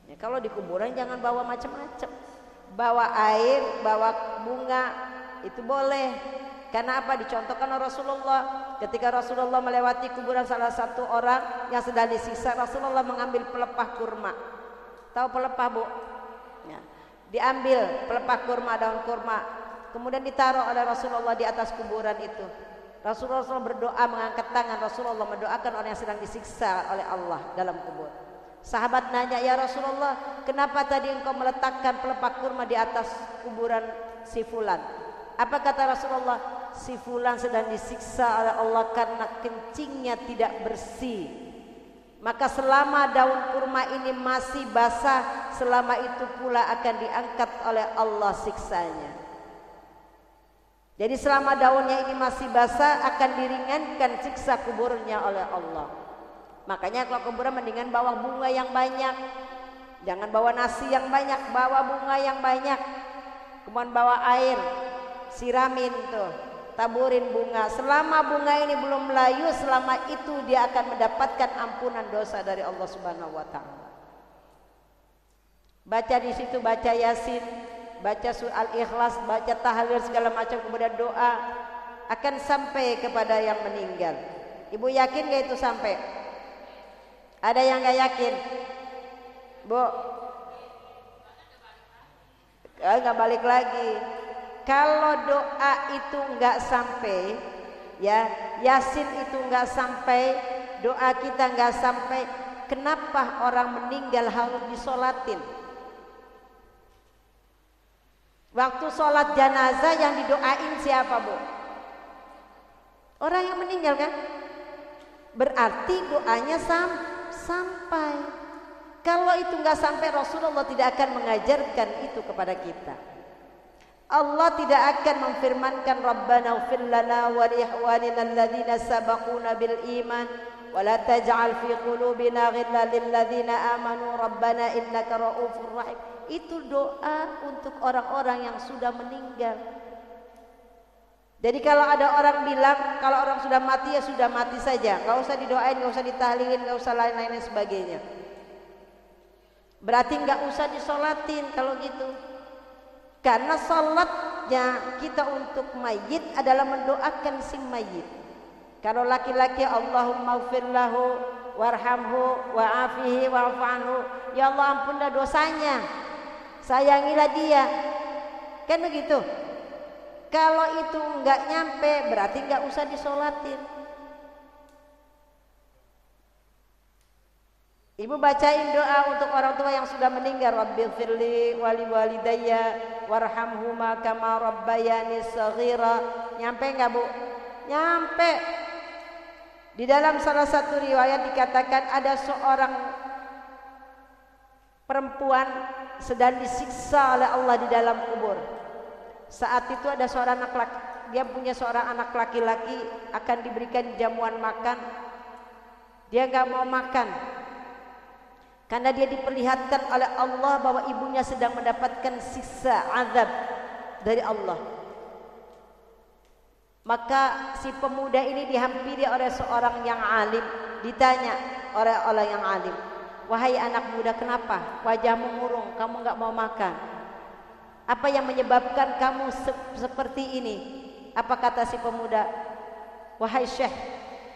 Ya, kalau di kuburan jangan bawa macam-macam. Bawa air, bawa bunga itu boleh. Karena apa? Dicontohkan oleh Rasulullah. Ketika Rasulullah melewati kuburan salah satu orang yang sedang disiksa, Rasulullah mengambil pelepah kurma. Tahu pelepah, Bu? Ya. Diambil pelepah kurma, daun kurma, kemudian ditaruh oleh Rasulullah di atas kuburan itu. Rasulullah berdoa, mengangkat tangan. Rasulullah mendoakan orang yang sedang disiksa oleh Allah dalam kubur. Sahabat nanya, ya Rasulullah, kenapa tadi engkau meletakkan pelepah kurma di atas kuburan si fulan? Apa kata Rasulullah? Si fulan sedang disiksa oleh Allah karena kencingnya tidak bersih. Maka selama daun kurma ini masih basah, selama itu pula akan diangkat oleh Allah siksanya. Jadi selama daunnya ini masih basah, akan diringankan siksa kuburnya oleh Allah. Makanya kalau kuburan mendingan bawa bunga yang banyak. Jangan bawa nasi yang banyak, bawa bunga yang banyak. Kemudian bawa air, siramin tuh, taburin bunga. Selama bunga ini belum layu, selama itu dia akan mendapatkan ampunan dosa dari Allah Subhanahu wa taala. Baca di situ, baca Yasin, baca surah Al-Ikhlas, baca tahlil segala macam, kemudian doa akan sampai kepada yang meninggal. Ibu yakin gak itu sampai? Ada yang gak yakin? Bu, gak balik lagi. Kalau doa itu gak sampai, ya, Yasin itu gak sampai, doa kita gak sampai, kenapa orang meninggal harus disolatin? Waktu sholat jenazah yang didoain siapa, Bu? Orang yang meninggal kan? Berarti doanya sampai. Kalau itu nggak sampai, Rasulullah tidak akan mengajarkan itu kepada kita. Allah tidak akan memfirmankan Rabbana ighfir lana wa li ikhwanina alladzina sabaquna bil iman wa la taj'al fi qulubina ghillan lil ladzina amanu rabbana innaka ra'ufur rahim. Itu doa untuk orang-orang yang sudah meninggal. Jadi kalau ada orang bilang kalau orang sudah mati, ya sudah mati saja, nggak usah didoain, nggak usah ditahlilin, nggak usah lain-lain dan sebagainya. Berarti nggak usah disolatin kalau gitu. Karena salatnya kita untuk mayit adalah mendoakan si mayit. Kalau laki-laki, Allahumma ighfir lahu warhamhu wa'afihi wa'fu anhu, ya Allah ampunlah dosanya, sayangilah dia, kan begitu. Kalau itu enggak nyampe, berarti enggak usah disolatin. Ibu bacain doa untuk orang tua yang sudah meninggal. Rabbighfirli wali walidayya warhamhuma kama rabbayani shaghira. Nyampe enggak, Bu? Nyampe. Di dalam salah satu riwayat dikatakan ada seorang perempuan sedang disiksa oleh Allah di dalam kubur. Saat itu ada seorang anak laki, dia punya seorang anak laki-laki, akan diberikan jamuan makan. Dia enggak mau makan karena dia diperlihatkan oleh Allah bahwa ibunya sedang mendapatkan siksa azab dari Allah. Maka si pemuda ini dihampiri oleh seorang yang alim, ditanya oleh orang yang alim, wahai anak muda, kenapa wajahmu murung, kamu enggak mau makan? Apa yang menyebabkan kamu seperti ini? Apa kata si pemuda? Wahai Syekh,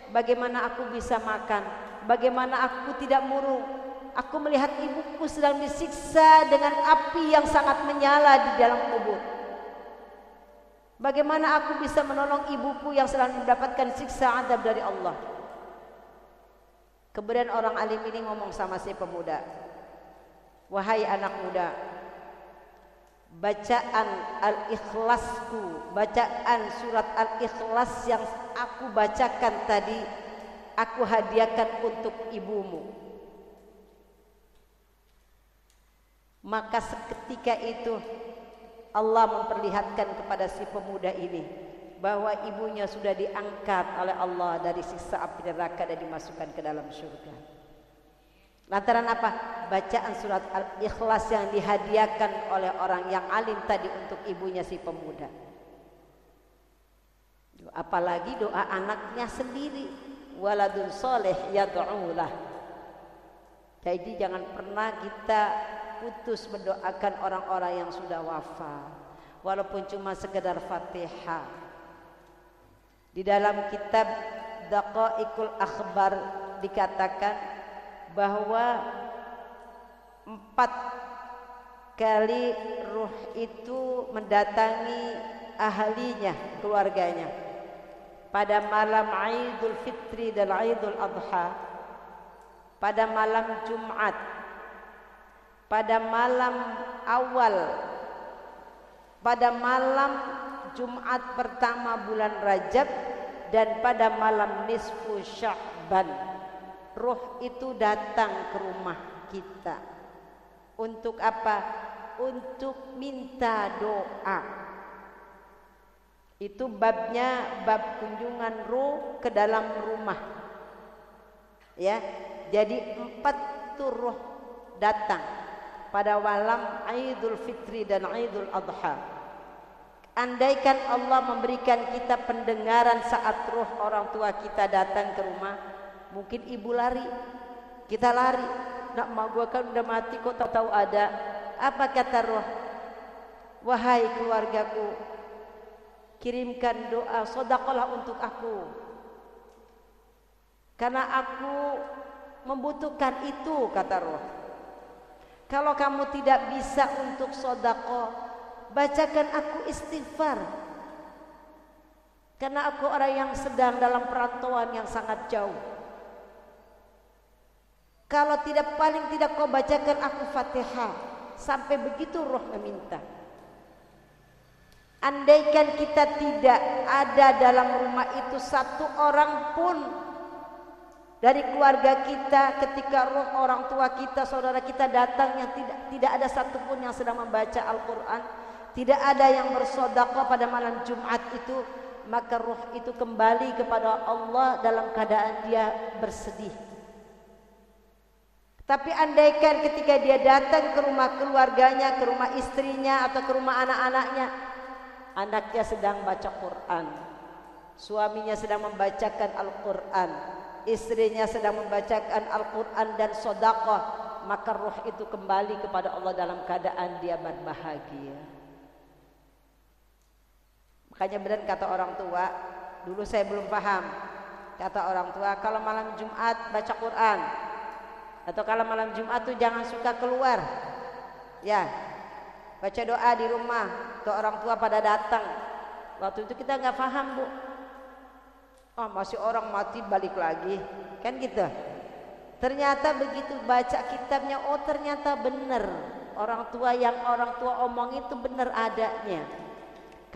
bagaimana aku bisa makan? Bagaimana aku tidak murung? Aku melihat ibuku sedang disiksa dengan api yang sangat menyala di dalam kubur. Bagaimana aku bisa menolong ibuku yang sedang mendapatkan siksa azab dari Allah? Kemudian orang alim ini ngomong sama si pemuda, wahai anak muda, bacaan Al-Ikhlasku, bacaan surat Al-Ikhlas yang aku bacakan tadi, aku hadiahkan untuk ibumu. Maka seketika itu Allah memperlihatkan kepada si pemuda ini bahwa ibunya sudah diangkat oleh Allah dari siksa api neraka dan dimasukkan ke dalam surga. Lantaran apa? Bacaan surat Al-Ikhlas yang dihadiahkan oleh orang yang alim tadi untuk ibunya si pemuda. Apalagi doa anaknya sendiri, waladun soleh yad'ulah. Jadi jangan pernah kita putus mendoakan orang-orang yang sudah wafat, walaupun cuma sekedar Fatihah. Di dalam kitab Daqaiqul Akhbar dikatakan bahwa 4 kali ruh itu mendatangi ahlinya, keluarganya. Pada malam Idul Fitri dan Idul Adha, pada malam Jumat, pada malam awal, pada malam Jumat pertama bulan Rajab, dan pada malam nisfu Sya'ban. Ruh itu datang ke rumah kita. Untuk apa? Untuk minta doa. Itu babnya bab kunjungan ruh ke dalam rumah. Ya, jadi 4 tuh ruh datang pada malam Idul Fitri dan Idul Adha. Andaikan Allah memberikan kita pendengaran saat ruh orang tua kita datang ke rumah, mungkin ibu lari, kita lari. Nak mak gua kan udah mati kok tahu ada. Apa kata roh? Wahai keluargaku, kirimkan doa sedekahlah untuk aku, karena aku membutuhkan itu, kata roh. Kalau kamu tidak bisa untuk sedekah, bacakan aku istighfar, karena aku orang yang sedang dalam perantauan yang sangat jauh. Kalau tidak, paling tidak kau bacakan aku Fatihah. Sampai begitu roh meminta. Andaikan kita tidak ada dalam rumah itu satu orang pun dari keluarga kita, ketika roh orang tua kita, saudara kita datang, yang tidak ada satupun yang sedang membaca Al-Quran, tidak ada yang bersedekah pada malam Jumat itu, maka roh itu kembali kepada Allah dalam keadaan dia bersedih. Tapi andaikan ketika dia datang ke rumah keluarganya, ke rumah istrinya atau ke rumah anak-anaknya, anaknya sedang baca Quran, suaminya sedang membacakan Al-Quran, istrinya sedang membacakan Al-Quran dan sedekah, maka roh itu kembali kepada Allah dalam keadaan dia berbahagia. Makanya benar kata orang tua, dulu saya belum paham. Kata orang tua, kalau malam Jumat baca Quran, atau kalau malam Jumat tuh jangan suka keluar, ya, baca doa di rumah. Tuh orang tua pada datang. Waktu itu kita nggak paham, Bu. Oh, masih orang mati balik lagi, kan gitu. Ternyata begitu baca kitabnya, oh ternyata benar. Orang tua yang orang tua omong itu benar adanya.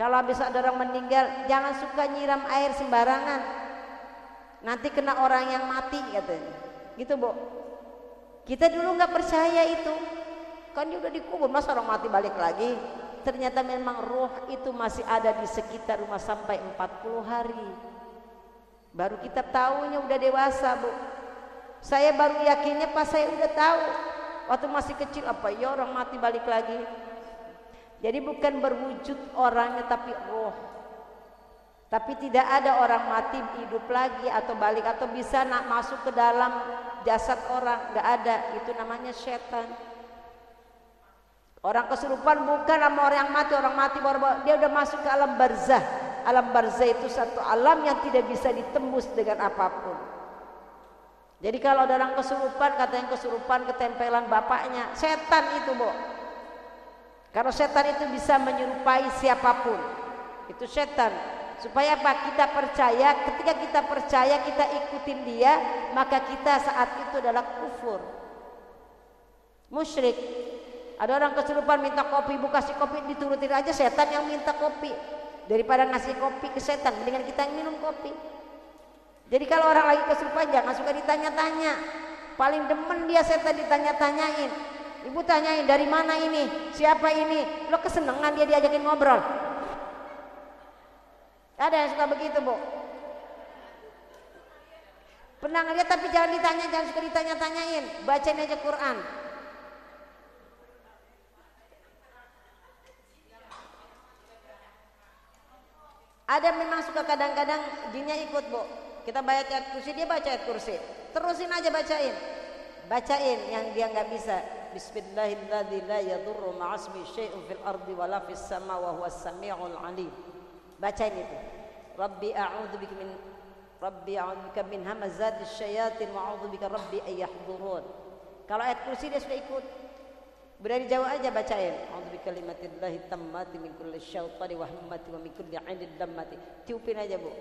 Kalau habis ada orang meninggal, jangan suka nyiram air sembarangan, nanti kena orang yang mati, katanya. Gitu, Bu. Kita dulu nggak percaya itu, kan dia udah dikubur, masa orang mati balik lagi. Ternyata memang roh itu masih ada di sekitar rumah sampai 40 hari. Baru kita tahunya udah dewasa, Bu. Saya baru yakinnya pas saya udah tahu. Waktu masih kecil, apa ya orang mati balik lagi. Jadi bukan berwujud orangnya tapi roh. Tapi tidak ada orang mati hidup lagi atau balik atau bisa masuk ke dalam jasad orang, nggak ada. Itu namanya setan. Orang kesurupan bukan sama orang mati baru dia udah masuk ke alam barzah. Alam barzah itu satu alam yang tidak bisa ditembus dengan apapun. Jadi kalau ada orang kesurupan, kata yang kesurupan ketempelan bapaknya, setan itu, Bu. Karena setan itu bisa menyerupai siapapun. Itu setan. Supaya apa? Kita percaya. Ketika kita percaya, kita ikutin dia, maka kita saat itu adalah kufur, musyrik. Ada orang kesurupan minta kopi, ibu kasih kopi diturutin aja, setan yang minta kopi. Daripada ngasih kopi ke setan, mendingan kita yang minum kopi. Jadi kalau orang lagi kesurupan jangan suka ditanya-tanya. Paling demen dia setan ditanya-tanyain. Ibu tanyain dari mana ini, siapa ini, lo kesenangan dia diajakin ngobrol. Ada yang suka begitu, Bu? Pernah ngeliat tapi jangan ditanya, jangan suka ditanya-tanyain. Bacain aja Quran. Ada memang suka kadang-kadang jinnya ikut, Bu. Kita baca ayat kursi, dia baca ayat kursi. Terusin aja bacain. Bacain yang dia nggak bisa. Bismillahirrahmanirrahim. La yadurru ma'asmi syai'un fil ardi wala fis sama wa huwas sami'ul alim. Bacain itu. Rabbi a'udzubika min hamazatis syayatin wa a'udzubika rabbi ayyahdurun. Kalau ayat kursi dia sudah ikut. Berani jauh aja bacain. A'udzubika kalimatillahi tammati min kulli syaitani wa hammati wa min kulli 'ainin lammati. Tiupin aja, Bu.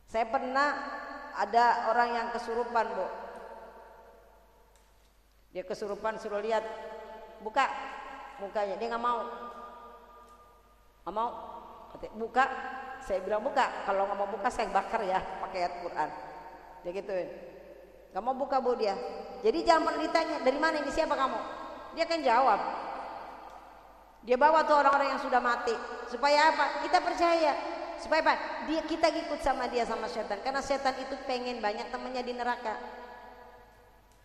Saya pernah ada orang yang kesurupan, Bu. Dia kesurupan, suruh lihat, buka mukanya, dia nggak mau. Nggak mau, buka. Saya bilang buka, kalau nggak mau buka saya bakar ya pakai ayat Quran. Dia gituin, nggak mau buka, Bu, dia. Jadi jangan pernah ditanya dari mana ini, siapa kamu. Dia kan jawab. Dia bawa tuh orang-orang yang sudah mati. Supaya apa? Kita percaya. Supaya apa? Kita ikut sama dia, sama setan. Karena setan itu pengen banyak temannya di neraka.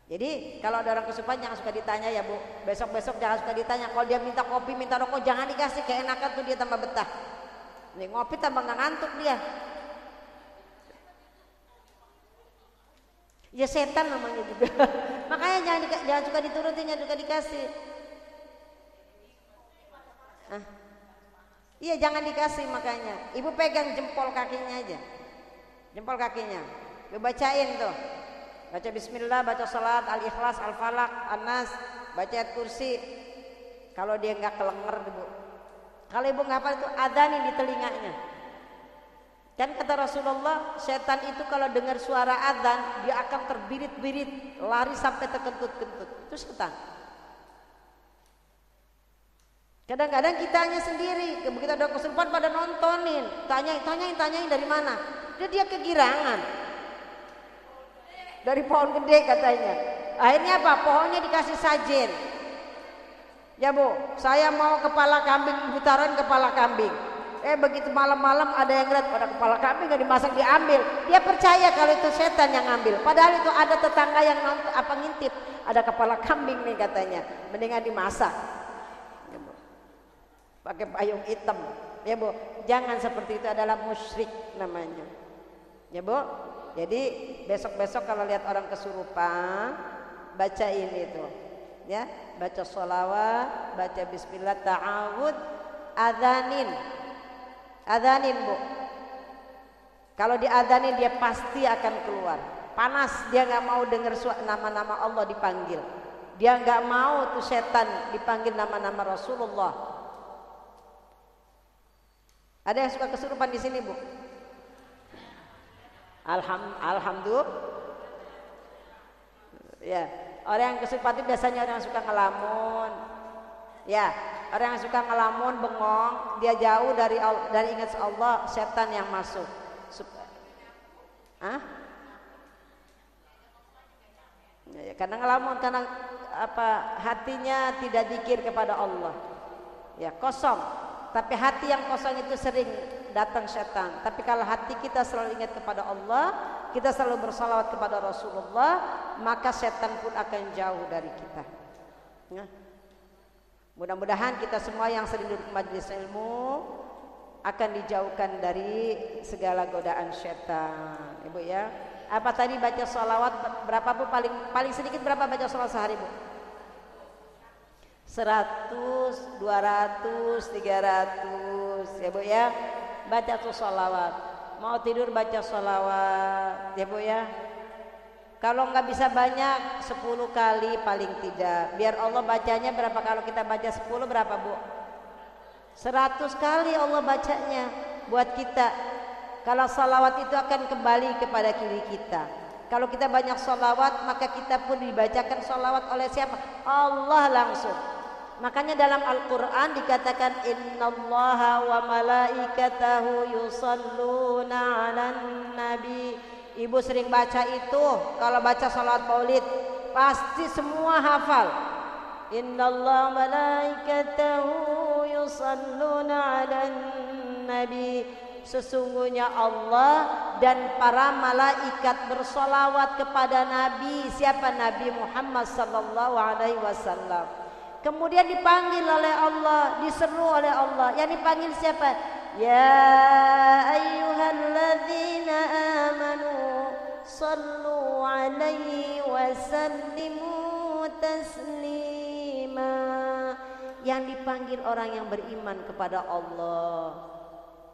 Jadi kalau ada orang kesurupan jangan suka ditanya ya, Bu. Besok-besok jangan suka ditanya. Kalau dia minta kopi, minta rokok, jangan dikasih. Keenakan tuh dia tambah betah. Nih ngopi tambah nggak ngantuk dia. Ya setan namanya juga. Makanya jangan suka diturutin, jangan suka dikasih. Iya jangan dikasih makanya. Ibu pegang jempol kakinya aja. Jempol kakinya. Ibu bacain tuh. Baca bismillah, baca salat, al-ikhlas, al-falak, an-nas, baca ayat kursi. Kalau dia nggak kelenger, Bu. Kalau ibu nggak hafal itu adzanin di telinganya. Kan kata Rasulullah, setan itu kalau dengar suara adzan dia akan terbirit-birit, lari sampai terkentut-kentut. Itu setan. Kadang-kadang kita hanya sendiri, begitu ada kesurupan pada nontonin, tanyain dari mana? Dia kegirangan. Dari pohon gede katanya. Akhirnya apa? Pohonnya dikasih sajen. Ya, Bu, saya mau kepala kambing, butaran kepala kambing. Begitu malam-malam ada yang lihat ada kepala kambing nggak dimasak, diambil. Dia percaya kalau itu setan yang ngambil. Padahal itu ada tetangga yang ngintip, ada kepala kambing nih katanya, mendingan dimasak. Ya, Bu. Pakai payung hitam. Ya, Bu, jangan seperti itu, adalah musyrik namanya. Ya, Bu. Jadi besok-besok kalau lihat orang kesurupan, bacain itu. Ya, baca sholawat, baca bismillah, ta'awud, adzanin. Adzanin, Bu. Kalau diadzanin dia pasti akan keluar. Panas, dia nggak mau dengar nama-nama Allah dipanggil. Dia nggak mau tuh setan dipanggil nama-nama Rasulullah. Ada yang suka kesurupan di sini, Bu? Alhamdulillah. Ya, orang yang kesurupan itu biasanya orang yang suka ngelamun. Ya, orang yang suka ngelamun, bengong, dia jauh dari ingat Allah, setan yang masuk. Ya, karena ngelamun, karena hatinya tidak zikir kepada Allah. Ya, kosong. Tapi hati yang kosong itu sering datang setan. Tapi kalau hati kita selalu ingat kepada Allah, kita selalu bersalawat kepada Rasulullah, maka setan pun akan jauh dari kita. Ya. Mudah-mudahan kita semua yang sering duduk majelis ilmu akan dijauhkan dari segala godaan setan. Ibu ya. Apa tadi baca sholawat berapa, Bu? Paling sedikit berapa baca sholawat sehari, Bu? 100, 200, 300 ya, Bu ya. Baca tuh sholawat. Mau tidur baca sholawat ya, Bu ya. Kalau nggak bisa banyak 10 kali paling tidak. Biar Allah bacanya berapa, kalau kita baca 10 berapa, Bu? 100 kali Allah bacanya buat kita. Kalau sholawat itu akan kembali kepada diri kita. Kalau kita banyak sholawat, maka kita pun dibacakan sholawat oleh siapa? Allah langsung. Makanya dalam Al-Quran dikatakan innallaha wa malaikatahu yusalluna 'alan nabi. Ibu sering baca itu kalau baca sholawat maulid, pasti semua hafal. Innallaha wa malaikatahu yusalluna 'alan nabi. Sesungguhnya Allah dan para malaikat bersolawat kepada Nabi. Siapa? Nabi Muhammad sallallahu alaihi wasallam. Kemudian dipanggil oleh Allah, diseru oleh Allah. Yang dipanggil siapa? Ya ayyuhalladzina amanu sallu alaihi wa sallimu taslima. Yang dipanggil orang yang beriman kepada Allah.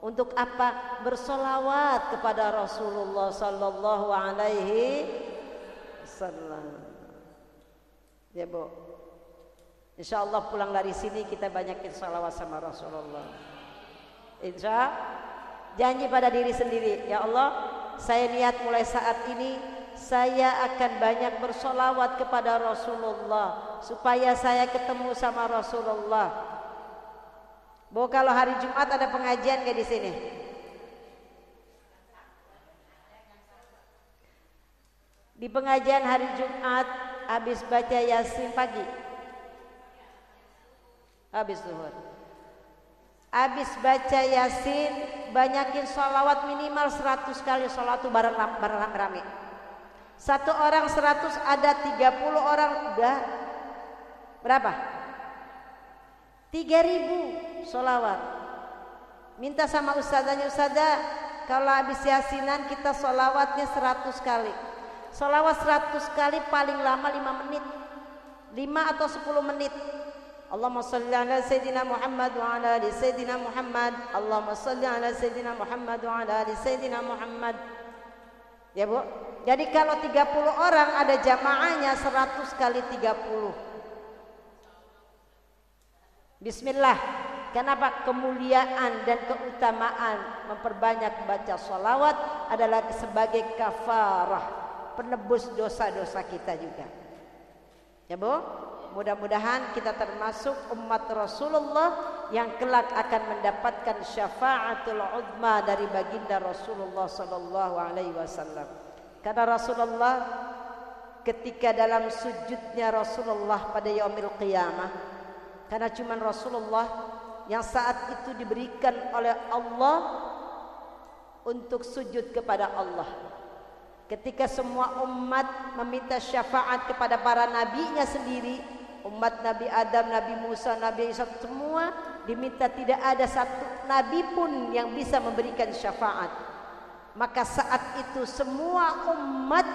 Untuk apa? Bersolawat kepada Rasulullah sallallahu alaihi wasallam. Ya Bu, insyaallah pulang dari sini kita banyakin salawat sama Rasulullah. Insya janji pada diri sendiri, ya Allah, saya niat mulai saat ini saya akan banyak bersolawat kepada Rasulullah supaya saya ketemu sama Rasulullah. Bu, kalau hari Jumat ada pengajian gak di sini? Di pengajian hari Jumat habis baca Yasin pagi. Habis zuhur. Habis baca Yasin, banyakin sholawat minimal 100 kali sholawat itu bareng rame. Satu orang 100, ada 30 orang udah berapa? 3.000 sholawat. Minta sama ustazahnya, ustazah kalau habis yasinan kita sholawatnya 100 kali. Sholawat 100 kali paling lama 5 menit, 5 atau 10 menit. Allahumma salli ala Sayyidina Muhammad wa ala ali Sayyidina Muhammad. Allahumma salli ala Sayyidina Muhammad wa ala ali Sayyidina Muhammad. Ya Bu, jadi kalau 30 orang ada jamaahnya 100 kali 30. Bismillah. Kenapa? Kemuliaan dan keutamaan memperbanyak baca sholawat adalah sebagai kafarah, penebus dosa-dosa kita juga. Ya Bu, mudah-mudahan kita termasuk umat Rasulullah yang kelak akan mendapatkan syafaatul uzma dari baginda Rasulullah sallallahu alaihi wasallam. Karena Rasulullah ketika dalam sujudnya Rasulullah pada yaumil qiyamah, karena cuma Rasulullah yang saat itu diberikan oleh Allah untuk sujud kepada Allah. Ketika semua umat meminta syafaat kepada para nabinya sendiri, umat Nabi Adam, Nabi Musa, Nabi Isa, semua diminta, tidak ada satu nabi pun yang bisa memberikan syafaat. Maka saat itu semua umat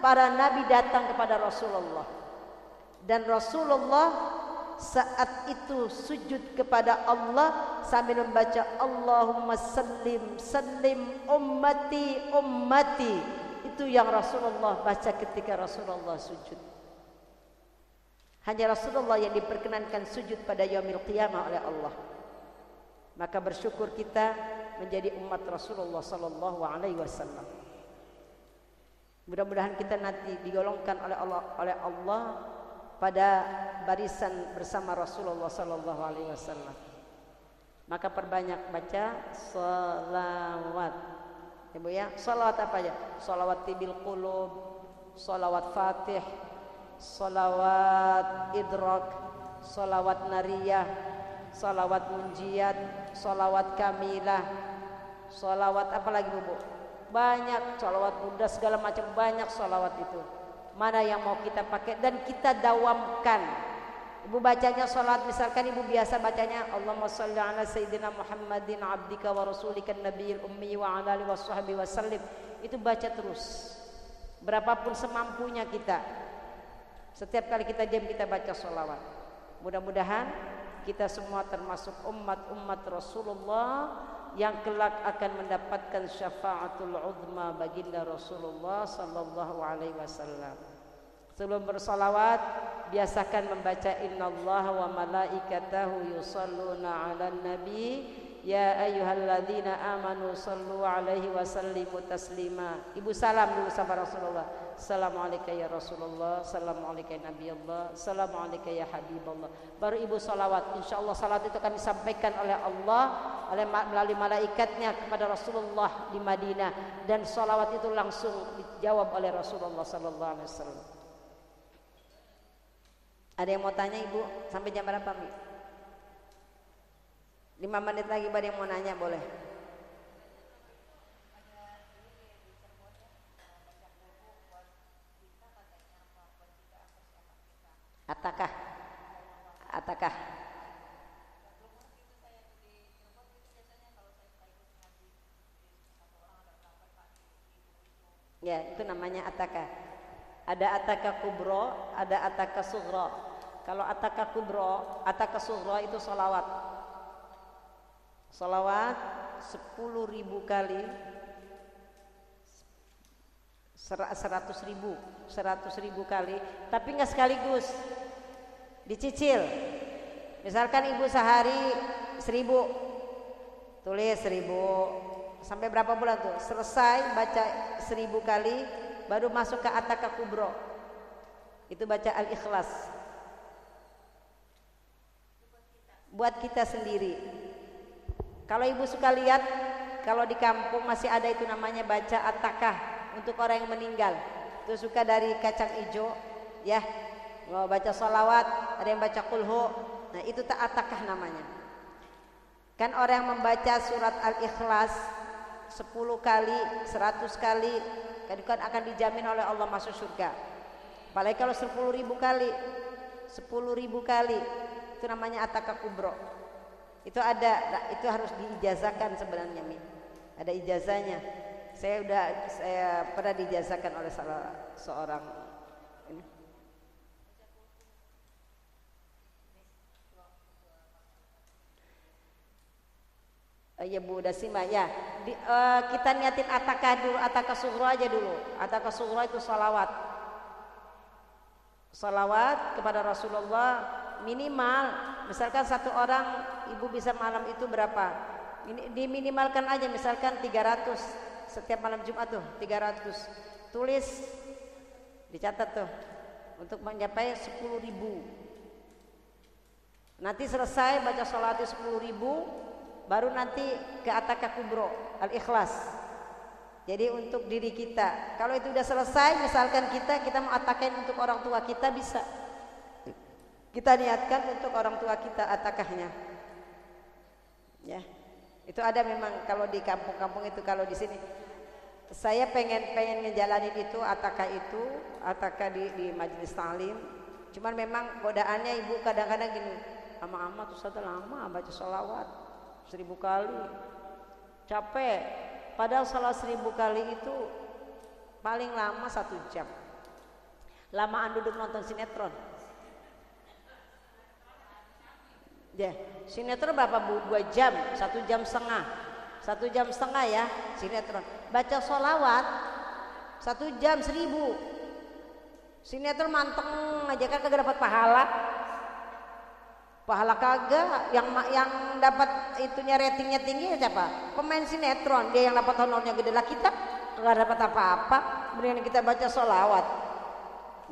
para nabi datang kepada Rasulullah. Dan Rasulullah saat itu sujud kepada Allah sambil membaca Allahumma sallim sallim ummati ummati. Itu yang Rasulullah baca ketika Rasulullah sujud. Hanya Rasulullah yang diperkenankan sujud pada yaumil qiyamah oleh Allah. Maka bersyukur kita menjadi umat Rasulullah sallallahu alaihi wasallam. Mudah-mudahan kita nanti digolongkan oleh Allah pada barisan bersama Rasulullah sallallahu alaihi wasallam. Maka perbanyak baca salawat. Ibu ya, salawat apa aja? Salawat tibil qulub, salawat fatih, salawat idrak, salawat nariyah, salawat munjiyat, salawat kamilah, salawat apa lagi Bu? Banyak, salawat Buddha segala macam, banyak salawat itu. Mana yang mau kita pakai dan kita dawamkan. Ibu bacanya salat, misalkan ibu biasa bacanya Allahumma shalli ala sayyidina Muhammadin abdika wa rasulika nabiyil ummi wa ala alihi washabbihi wasallim. Itu baca terus. Berapapun semampunya kita. Setiap kali kita diam kita baca sholawat. Mudah-mudahan kita semua termasuk umat-umat Rasulullah yang kelak akan mendapatkan syafaatul uzma baginda Rasulullah sallallahu alaihi wasallam. Sebelum bersolawat, biasakan membaca innallaha wa malaikatahu yusalluna 'alan nabi Ya ayyuhalladzina amanu sallu alaihi wa sallimu taslima. Ibu salam dulu sama Rasulullah. Assalamualaikum ya Rasulullah, assalamualaikum ya Nabi Allah, assalamualaikum ya Habibullah. Baru ibu salawat. Insyaallah salat itu akan disampaikan oleh Allah melalui malaikatnya kepada Rasulullah di Madinah, dan salawat itu langsung dijawab oleh Rasulullah sallallahu alaihi wasallam. Ada yang mau tanya ibu? Sampai jam berapa Mi? 5 menit lagi ada yang mau nanya boleh. Atakah? Atakah? Ya, itu namanya ataka. Ada ataka kubro, ada ataka sughra. Kalau ataka kubro, ataka sughra itu salawat. Salawat 10.000 kali, 100.000 kali, tapi nggak sekaligus, dicicil. Misalkan ibu sehari 1.000, tulis 1.000, sampai berapa bulan tuh? Selesai baca 1.000 kali, baru masuk ke ataka kubro. Itu baca al-ikhlas. Buat kita sendiri. Kalau ibu suka lihat, kalau di kampung masih ada itu namanya baca atakah untuk orang yang meninggal. Itu suka dari kacang hijau, ya. Mau baca salawat, ada yang baca kulhu. Nah itu tak atakah namanya. Kan orang yang membaca surat al-ikhlas 10 kali, 100 kali, kan akan dijamin oleh Allah masuk surga. Apalagi kalau 10.000 kali, 10.000 kali, itu namanya atakah kubro. Itu ada, itu harus diijazahkan sebenarnya Mi. Ada ijazahnya. Saya pernah diijazahkan oleh salah seorang ini. Ya Bu Dasima ya. Kita niatin atakah dulu, atakah sughra aja dulu. Atakah sughra itu salawat. Salawat kepada Rasulullah minimal, misalkan satu orang ibu bisa malam itu berapa? Diminimalkan aja, misalkan 300 setiap malam Jumat tuh 300. Tulis, dicatat tuh untuk mencapai 10.000. Nanti selesai baca salatnya 10.000, baru nanti ke ataka kubro al-ikhlas. Jadi untuk diri kita. Kalau itu udah selesai, misalkan kita mau atakain untuk orang tua kita, bisa. Kita niatkan untuk orang tua kita atakahnya. Ya. Itu ada memang kalau di kampung-kampung itu, kalau di sini saya pengen ngejalanin itu ataka di majelis taklim. Cuman memang godaannya ibu kadang-kadang gini, lama-lama tuh satu lama baca sholawat 1.000 kali. Capek. Padahal salat 1.000 kali itu paling lama 1 jam. Lamaan duduk nonton sinetron. Ya, sinetron berapa Bu? 2 jam, 1 jam setengah. 1 jam setengah ya sinetron. Baca sholawat 1 jam 1.000. Sinetron manteng aja kan kagak dapat pahala. Pahala kagak, yang dapat itunya ratingnya tinggi siapa? Pemain sinetron, dia yang dapat honornya gede lah. Kita kagak dapat apa-apa. Mendingan kita baca sholawat.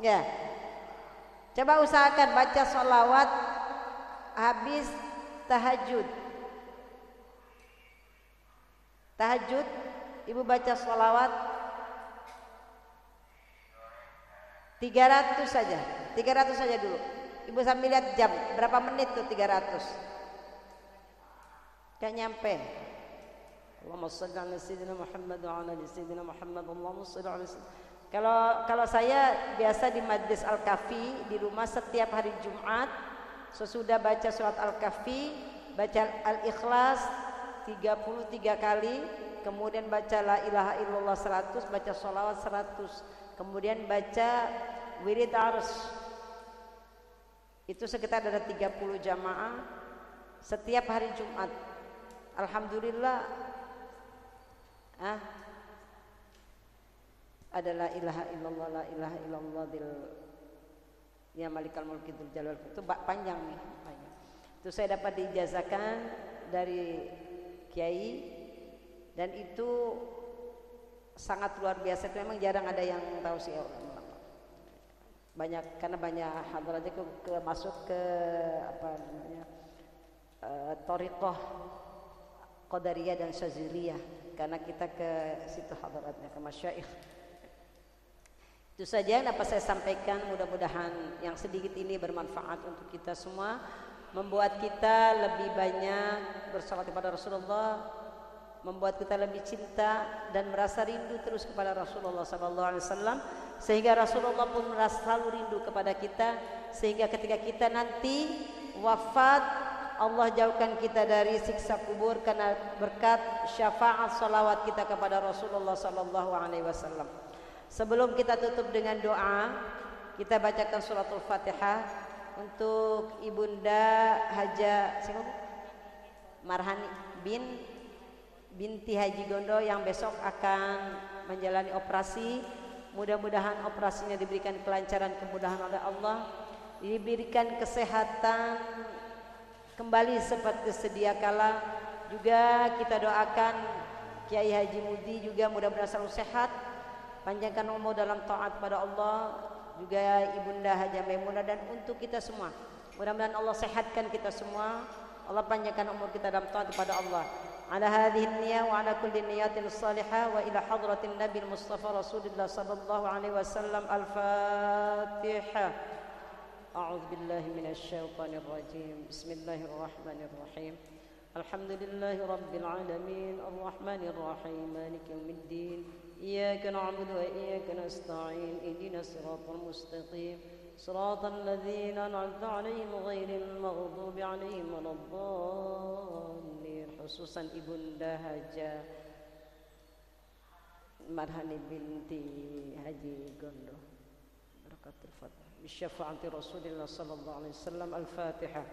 Ya. Coba usahakan baca sholawat habis tahajud. Tahajud, ibu baca sholawat 300 saja. 300 saja dulu. Ibu sambil lihat jam, berapa menit tuh 300? Gak nyampe. Allahumma shalli ala sayyidina Muhammad wa ala ali sayyidina Muhammad. Allahumma shalli ala sayyidina. Kalau saya biasa di Majlis Al-Kahfi di rumah setiap hari Jumat, sesudah baca surat Al-Kahfi, baca Al-Ikhlas 33 kali, kemudian baca la ilaha illallah 100, baca sholawat 100, kemudian baca wirid ars. Itu sekitar ada 30 jamaah setiap hari Jumat. Alhamdulillah adalah ilaha illallah la ilaha illallah ya malikal mulki dzul jalal. Itu panjang nih, panjang. Itu saya dapat diijazahkan dari kiai, dan itu sangat luar biasa. Itu memang jarang ada yang tahu sih, banyak karena banyak hadratnya masuk ke apa namanya thariqah Qadariyah dan Syaziliyah, karena kita ke situ hadratnya, ke masyaikh. Itu saja yang dapat saya sampaikan. Mudah-mudahan yang sedikit ini bermanfaat untuk kita semua, membuat kita lebih banyak bersalawat kepada Rasulullah, membuat kita lebih cinta dan merasa rindu terus kepada Rasulullah SAW, sehingga Rasulullah pun merasa selalu rindu kepada kita, sehingga ketika kita nanti wafat, Allah jauhkan kita dari siksa kubur karena berkat syafaat salawat kita kepada Rasulullah SAW. Sebelum kita tutup dengan doa, kita bacakan suratul Fatihah untuk Ibunda Haja Marhani binti Haji Gondo yang besok akan menjalani operasi. Mudah-mudahan operasinya diberikan kelancaran, kemudahan oleh Allah, diberikan kesehatan kembali seperti sedia kala. Juga kita doakan Kiai Haji Mudi juga mudah-mudahan selalu sehat, panjangkan umur dalam taat pada Allah, juga Ibunda Haja Maimunah, dan untuk kita semua mudah-mudahan Allah sehatkan kita semua, Allah panjangkan umur kita dalam taat kepada Allah. Ala hadhihi niyyah wa ala kulli niyatin salihah wa ila hadratin Nabi Mustafa Rasulullah sallallahu alaihi wasallam. Al-Fatihah. A'udzu billahi minasy syaithanir rajim. Bismillahirrahmanirrahim. Alhamdulillahi rabbil alamin, arrahmanir rahim, maliki yaumiddin. Iyyaka na'budu wa iyyaka nasta'in. Ihdinas siratal mustaqim. Siratal ladzina an'amta 'alaihim ghairil maghdubi 'alaihim waladdallin. Khususan Ibunda Haja Marhani binti Haji Gondo. Barakatul Fatihah. Bisyafaati Rasulillah sallallahu alaihi wasallam. Al-Fatihah.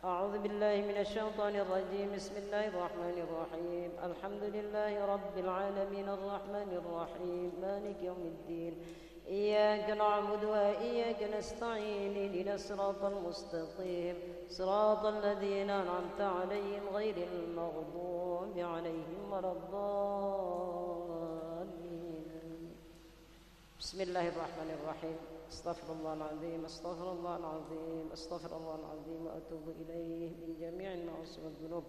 أعوذ بالله من الشيطان الرجيم. بسم الله الرحمن الرحيم. الحمد لله رب العالمين الرحمن الرحيم مالك يوم الدين. إياك نعبد وإياك نستعين. اهدنا الصراط المستقيم صراط الذين أنعمت عليهم غير المغضوب عليهم ولا الضالين. بسم الله الرحمن الرحيم. استغفر الله العظيم استغفر الله العظيم استغفر الله العظيم وأتوب إليه من جميع المعاصي والذنوب.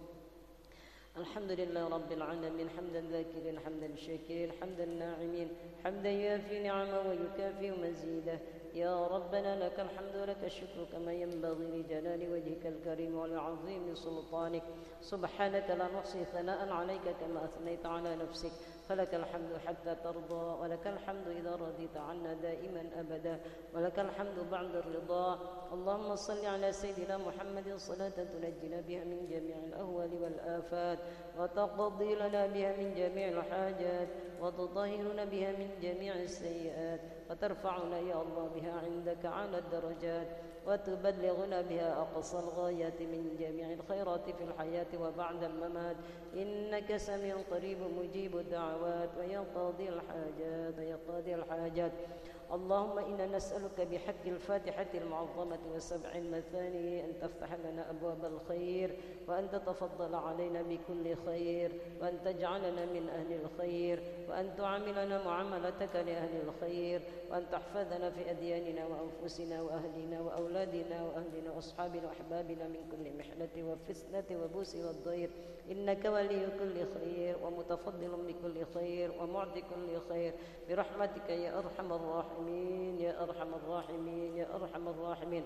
الحمد لله رب العالمين، حمدا ذاكرين حمدا شاكرين حمدا ناعمين، حمدا يوافي نعمه ويكافئ مزيده. يا ربنا لك الحمد ولك الشكر كما ينبغي لجلال وجهك الكريم ولعظيم سلطانك. سبحانك لا نحصي ثناء عليك كما أثنيت على نفسك. فلك الحمد حتى ترضى، ولك الحمد إذا رضيت عنا دائما أبدا، ولك الحمد بعد الرضا. اللهم صل على سيدنا محمد صلاة تنجينا بها من جميع الأهوال والآفات، وتقضي لنا بها من جميع الحاجات، وتطهرنا بها من جميع السيئات، وترفعنا يا الله بها عندك على الدرجات، وتبلغنا بها أقصى الغايات من جميع الخيرات في الحياة وبعد الممات. إنك سميع قريب مجيب الدعوات ويا قاضي الحاجات ويا قاضي الحاجات. اللهم إنا نسألك بحق الفاتحة المعظمة وسبع المثاني أن تفتح لنا أبواب الخير، وأن تتفضل علينا بكل خير، وأن تجعلنا من أهل الخير، وأن تعاملنا معاملتك لأهل الخير، وأن تحفظنا في أدياننا وأنفسنا وأهلنا وأولادنا وأهلنا وأصحابنا وأحبابنا من كل محنة وفتنة وبوس والضير. إنك ولي كل خير ومتفضل بكل خير ومعطي كل خير، برحمتك يا أرحم الراحمين يا أرحم الراحمين يا أرحم الراحمين.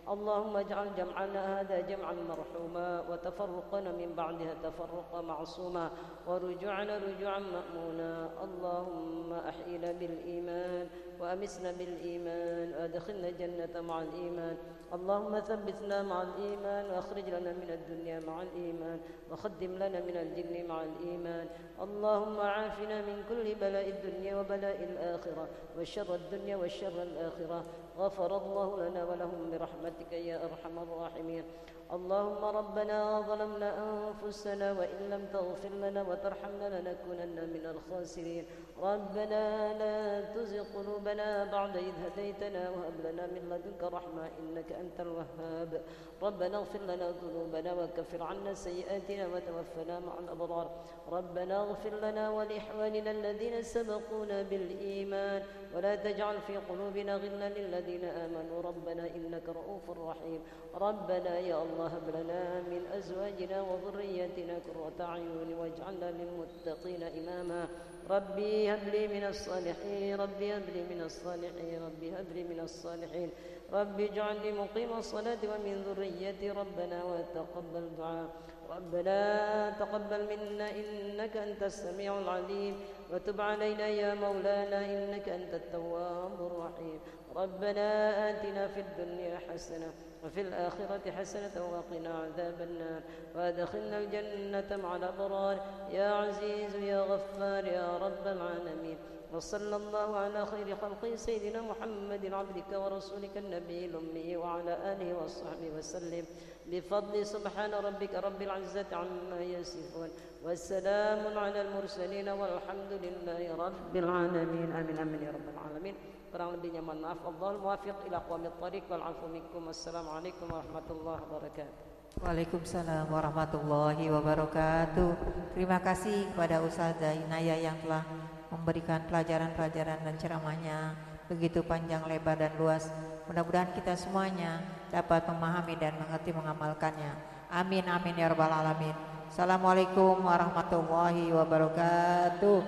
اللهم اجعل جمعنا هذا جمعا مرحوما، وتفرقنا من بعدها تفرقا معصوما، ورجوعنا رجوعا مأمونا. اللهم أحينا بالإيمان وأمسنا بالإيمان، وأدخلنا الجنة مع الإيمان. اللهم ثبتنا مع الإيمان، وأخرج لنا من الدنيا مع الإيمان، وخدم لنا من الجن مع الإيمان. اللهم عافنا من كل بلاء الدنيا وبلاء الآخرة، وشر الدنيا وشر الآخرة. غفر الله لنا ولهم برحمتك يا أرحم الراحمين. اللهم ربنا ظلمنا أنفسنا وإن لم تغفر لنا وترحمنا لنكونن من الخاسرين. ربنا لا تزغ قلوبنا بعد إذ هديتنا وهب لنا من لدنك رحمة إنك أنت الوهاب. ربنا اغفر لنا ذنوبنا وكفر عنا سيئاتنا وتوفنا مع الأبرار. ربنا اغفر لنا ولإخواننا الذين سبقونا بالإيمان ولا تجعل في قلوبنا غلا للذين آمنوا ربنا إنك رؤوف رحيم. ربنا يا الله هب لنا من أزواجنا وذرياتنا قرة أعين واجعلنا للمتقين إماما. ربي هب لي من الصالحين ربي هب لي من الصالحين ربي هب لي من الصالحين ربي اجعلني مقيم الصلاة ومن ذريتي ربنا وتقبل دعاء. ربنا تقبل منا إنك أنت السميع العليم وتب علينا يا مولانا إنك أنت التواب الرحيم. ربنا آتنا في الدنيا حسنة وفي الآخرة حسنة وقنا عذاب النار وادخلنا الجنة مع الأبرار يا عزيز يا غفار يا رب العالمين. وصلى الله على خير خلقه سيدنا محمد عبدك ورسولك النبي الأمي وعلى آله وصحبه وسلم بفضل سبحان ربك رب العزة عما يصفون والسلام على المرسلين والحمد لله رب العالمين. آمين آمين يا رب العالمين. Kurang lebihnya mohon maaf. Allahul muwaffiq ila aqwamit thariq wal 'afwu minkum. Wassalamualaikum warahmatullahi wabarakatuh. Waalaikumsalam warahmatullahi wabarakatuh. Terima kasih kepada Ustazah Inayah yang telah memberikan pelajaran-pelajaran dan ceramahnya begitu panjang, lebar dan luas. Mudah-mudahan kita semuanya dapat memahami dan mengerti mengamalkannya. Amin amin ya rabbal alamin. Assalamualaikum warahmatullahi wabarakatuh.